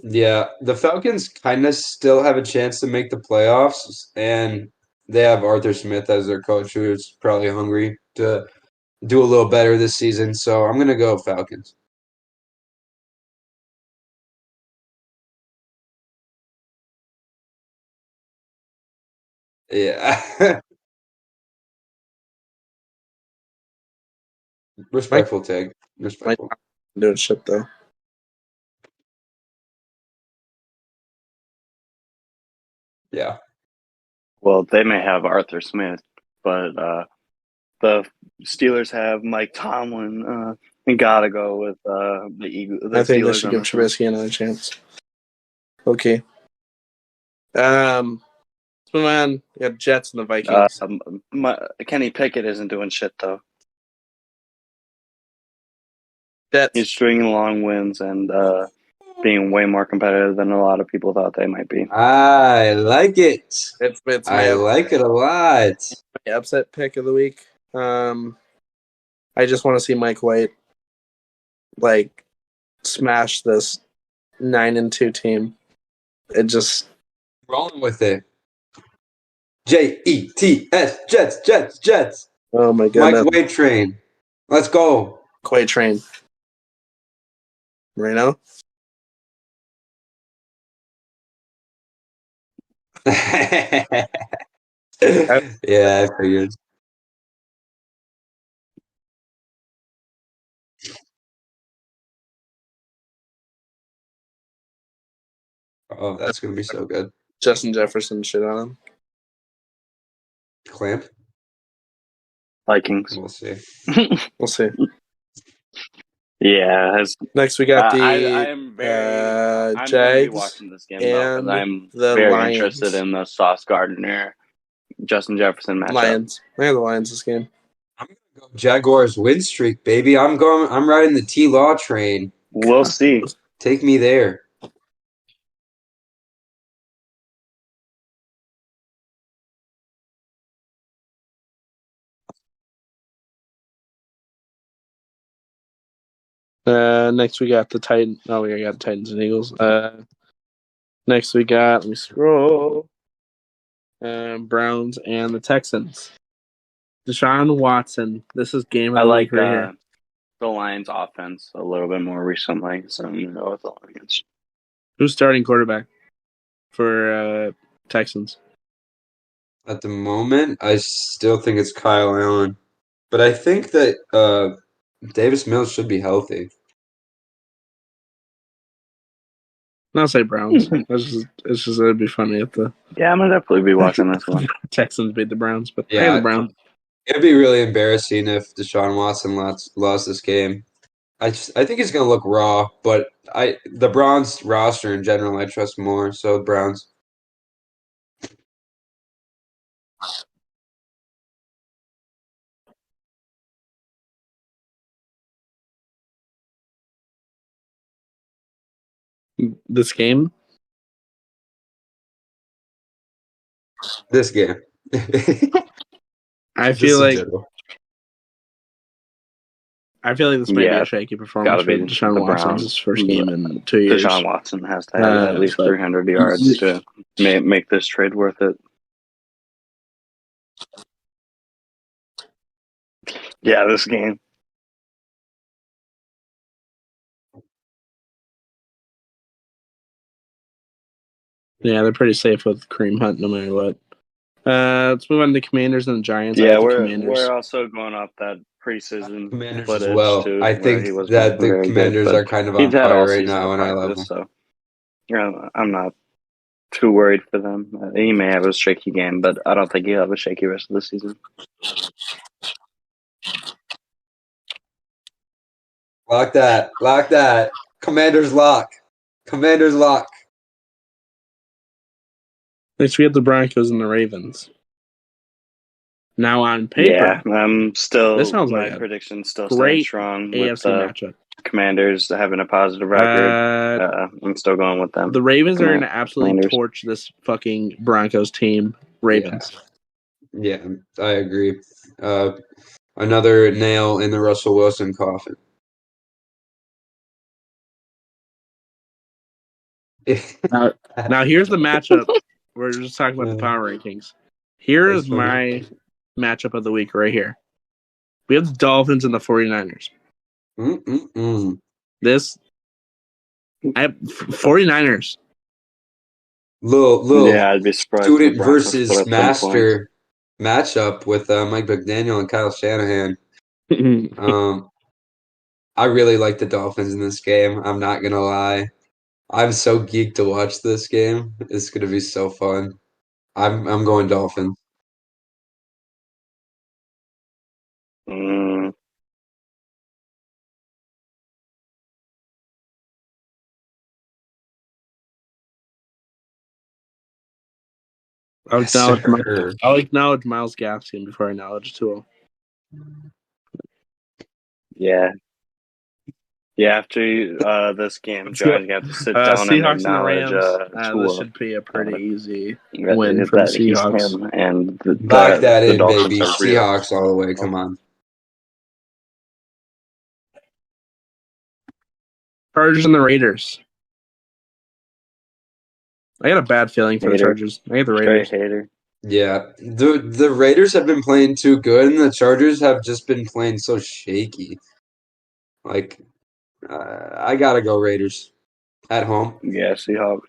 Yeah, the Falcons kind of still have a chance to make the playoffs, and they have Arthur Smith as their coach, who's probably hungry to do a little better this season. So I'm going to go Falcons. Yeah. Respectful tag. Respectful. Doing shit, though. Yeah. Well, they may have Arthur Smith, but the Steelers have Mike Tomlin, and gotta go with the I think they Steelers should on give this one. Trubisky another chance. Okay. Let's move on. We got Jets and the Vikings. Kenny Pickett isn't doing shit though. Jets. He's stringing long wins and being way more competitive than a lot of people thought they might be. I like it. It's I like it a lot. my upset pick of the week. I just want to see Mike White smash this 9-2 team. It just Rolling with it. Jets, Jets. oh my goodness. Mike White train. Let's go. White train. Mareno. Yeah, I figured. Oh, that's gonna be so good. Justin Jefferson shit on him. Clamp. Vikings. We'll see. We'll see. Yeah. Next we got the I am very. I'm going to be Jags watching this game though, and because I'm the very Lions. interested in the Sauce Gardner, Justin Jefferson matchup. Lions. I have the Lions this game. I'm gonna go Jaguars win streak, baby. I'm riding the T Law train. We'll see. Take me there. Next we got the Titans. Oh, we got the Titans and Eagles. Next we got, let me scroll. Browns and the Texans. Deshaun Watson. This is game I of the like week right here. the Lions' offense a little bit more recently, so I'm going to go with the Lions. Who's starting quarterback for Texans? At the moment, I still think it's Kyle Allen, but I think that Davis Mills should be healthy. I'll say Browns. It's just it'd be funny if the Yeah, I'm going to definitely be watching this one. Texans beat the Browns, but Yeah. the Browns. It'd be really embarrassing if Deshaun Watson lost this game. I think he's gonna look raw, but the Browns roster in general I trust more. So Browns. This game. This game. I feel like this might be a shaky performance for Deshaun Watson's first game in 2 years. Deshaun Watson has to have at least 300 yards to make this trade worth it. Yeah, this game. Yeah, they're pretty safe with Kareem Hunt no matter what. Let's move on to the Commanders and the Giants. Yeah, we're also going off that preseason Commanders footage as well. too. I think that the Commanders are kind of on fire right now on our level. So I'm not too worried for them. He may have a shaky game, but I don't think he'll have a shaky rest of the season. Lock that. Commanders lock. Next, we have the Broncos and the Ravens. Now on paper, yeah, this sounds my like prediction still stands strong with the matchup. Commanders having a positive record. I'm still going with them. The Ravens are going to absolutely torch this fucking Broncos team. Ravens. Yeah, I agree. Another nail in the Russell Wilson coffin. Now here's the matchup. We're just talking about the power rankings. Here is my matchup of the week right here. We have the Dolphins and the 49ers. I have 49ers. Little I'd be surprised. Student versus master matchup with Mike McDaniel and Kyle Shanahan. I really like the Dolphins in this game. I'm not gonna lie. I'm so geeked to watch this game. It's gonna be so fun. I'm going Dolphins. Yes, sir. I'll acknowledge Miles Gaskin before I acknowledge Tua. Yeah. Yeah, after this game, Let's go. John's got to sit down and Seahawks and the acknowledge Rams. This Tua. should be a pretty easy That, win for the that he's Seahawks. him, and Lock that the in, Dolphins baby. are really Seahawks all the way. Come on. Chargers and the Raiders. I got a bad feeling for the Hater. Chargers. I hate the straight Raiders. hater. Yeah, the Raiders have been playing too good, and the Chargers have just been playing so shaky. Like, I gotta go Raiders at home. Yeah, Seahawks.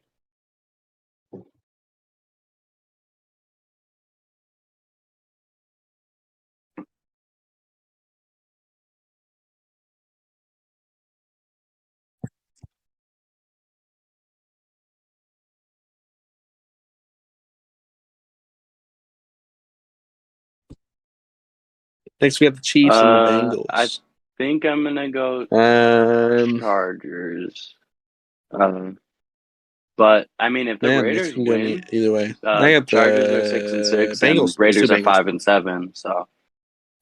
Next, we got the Chiefs and the Bengals. I think I'm gonna go Um, Chargers. But I mean, if the man, Raiders this can go win, either way. I got Chargers are the 6-6, and Bengals. Raiders are Bengals. 5-7. So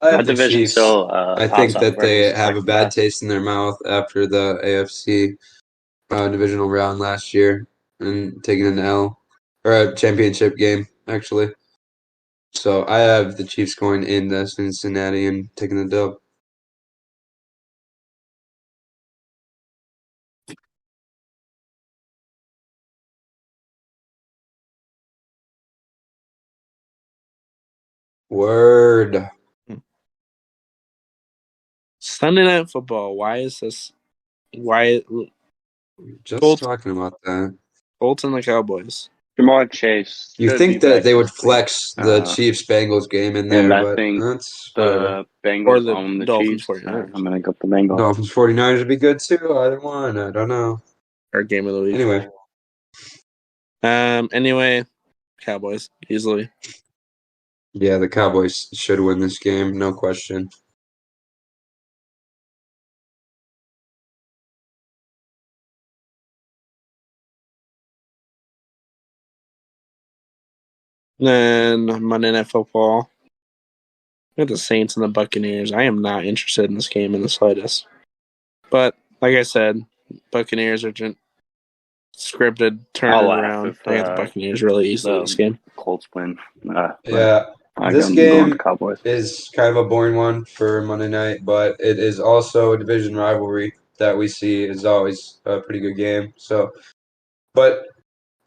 I that have the division Chiefs. still I toss think up. that they Versus have a second bad best. taste in their mouth after the AFC divisional round last year and taking an L or a championship game actually. So I have the Chiefs going into Cincinnati and taking the dub. Word. Sunday Night Football. Why is this? Why Just Colts, talking about that. Colts and the Cowboys? Jamar Chase You should be think that back they would this week. flex the Chiefs Bengals game in there, And I but think that's whatever. the Or Bengals the own the Dolphins Chiefs. 49ers? I'm gonna go with the Bengals. Dolphins 49ers would be good too. Either one. I don't know. Our game of the week. Anyway. Anyway, Cowboys easily. Yeah, the Cowboys should win this game, no question. Then Monday Night Football. We got the Saints and the Buccaneers. I am not interested in this game in the slightest. But like I said, Buccaneers are just scripted, turn I'll it laugh around. if I got the Buccaneers really easily this game. Colts win. Yeah, this I'm going game to Cowboys. is kind of a boring one for Monday night, but it is also a division rivalry that we see is always a pretty good game. So, but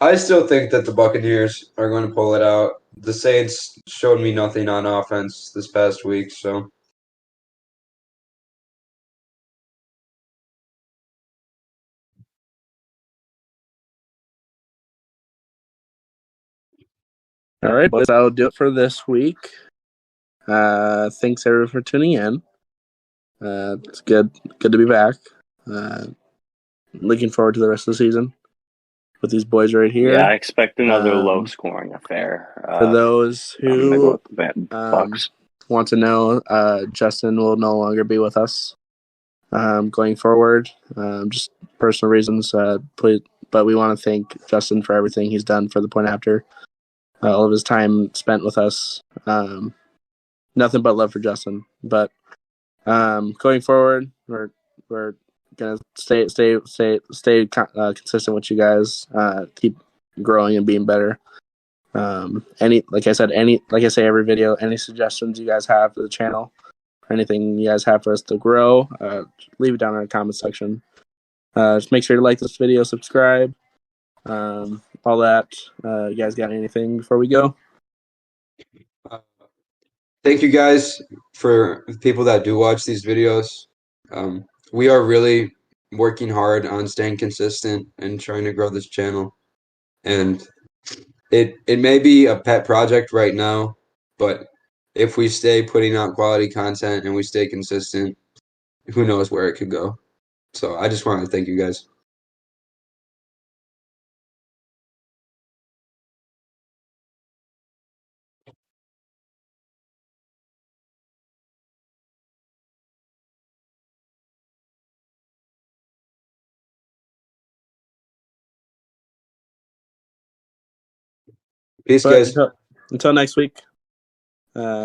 I still think that the Buccaneers are going to pull it out. The Saints showed me nothing on offense this past week, so All right, boys, that'll do it for this week. Thanks everyone for tuning in. It's good to be back. Looking forward to the rest of the season with these boys right here. Yeah, I expect another low-scoring affair. For those I'm gonna who go with the Bucks. want to know, Justin will no longer be with us going forward. Just personal reasons. But we want to thank Justin for everything he's done for the Point After. All of his time spent with us. Nothing but love for Justin. But going forward, we're gonna stay consistent with you guys. Keep growing and being better. Like I say every video, any suggestions you guys have for the channel, or anything you guys have for us to grow, leave it down in the comment section. Just make sure to like this video, subscribe, all that. You guys got anything before we go? thank you guys for people that do watch these videos. We are really working hard on staying consistent and trying to grow this channel. And it may be a pet project right now, but if we stay putting out quality content and we stay consistent, who knows where it could go. So I just want to thank you guys. Peace, But guys. until next week,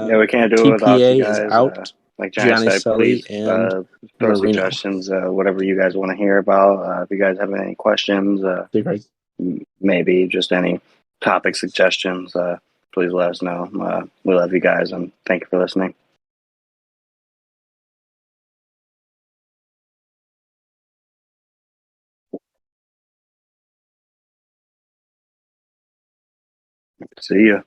Yeah, we can't do it without you TPA is guys. out. Like Johnny Gianni, said, Sully, please and throw Mareno. suggestions, whatever you guys want to hear about. If you guys have any questions, maybe just any topic suggestions, please let us know. We love you guys, and thank you for listening. See ya.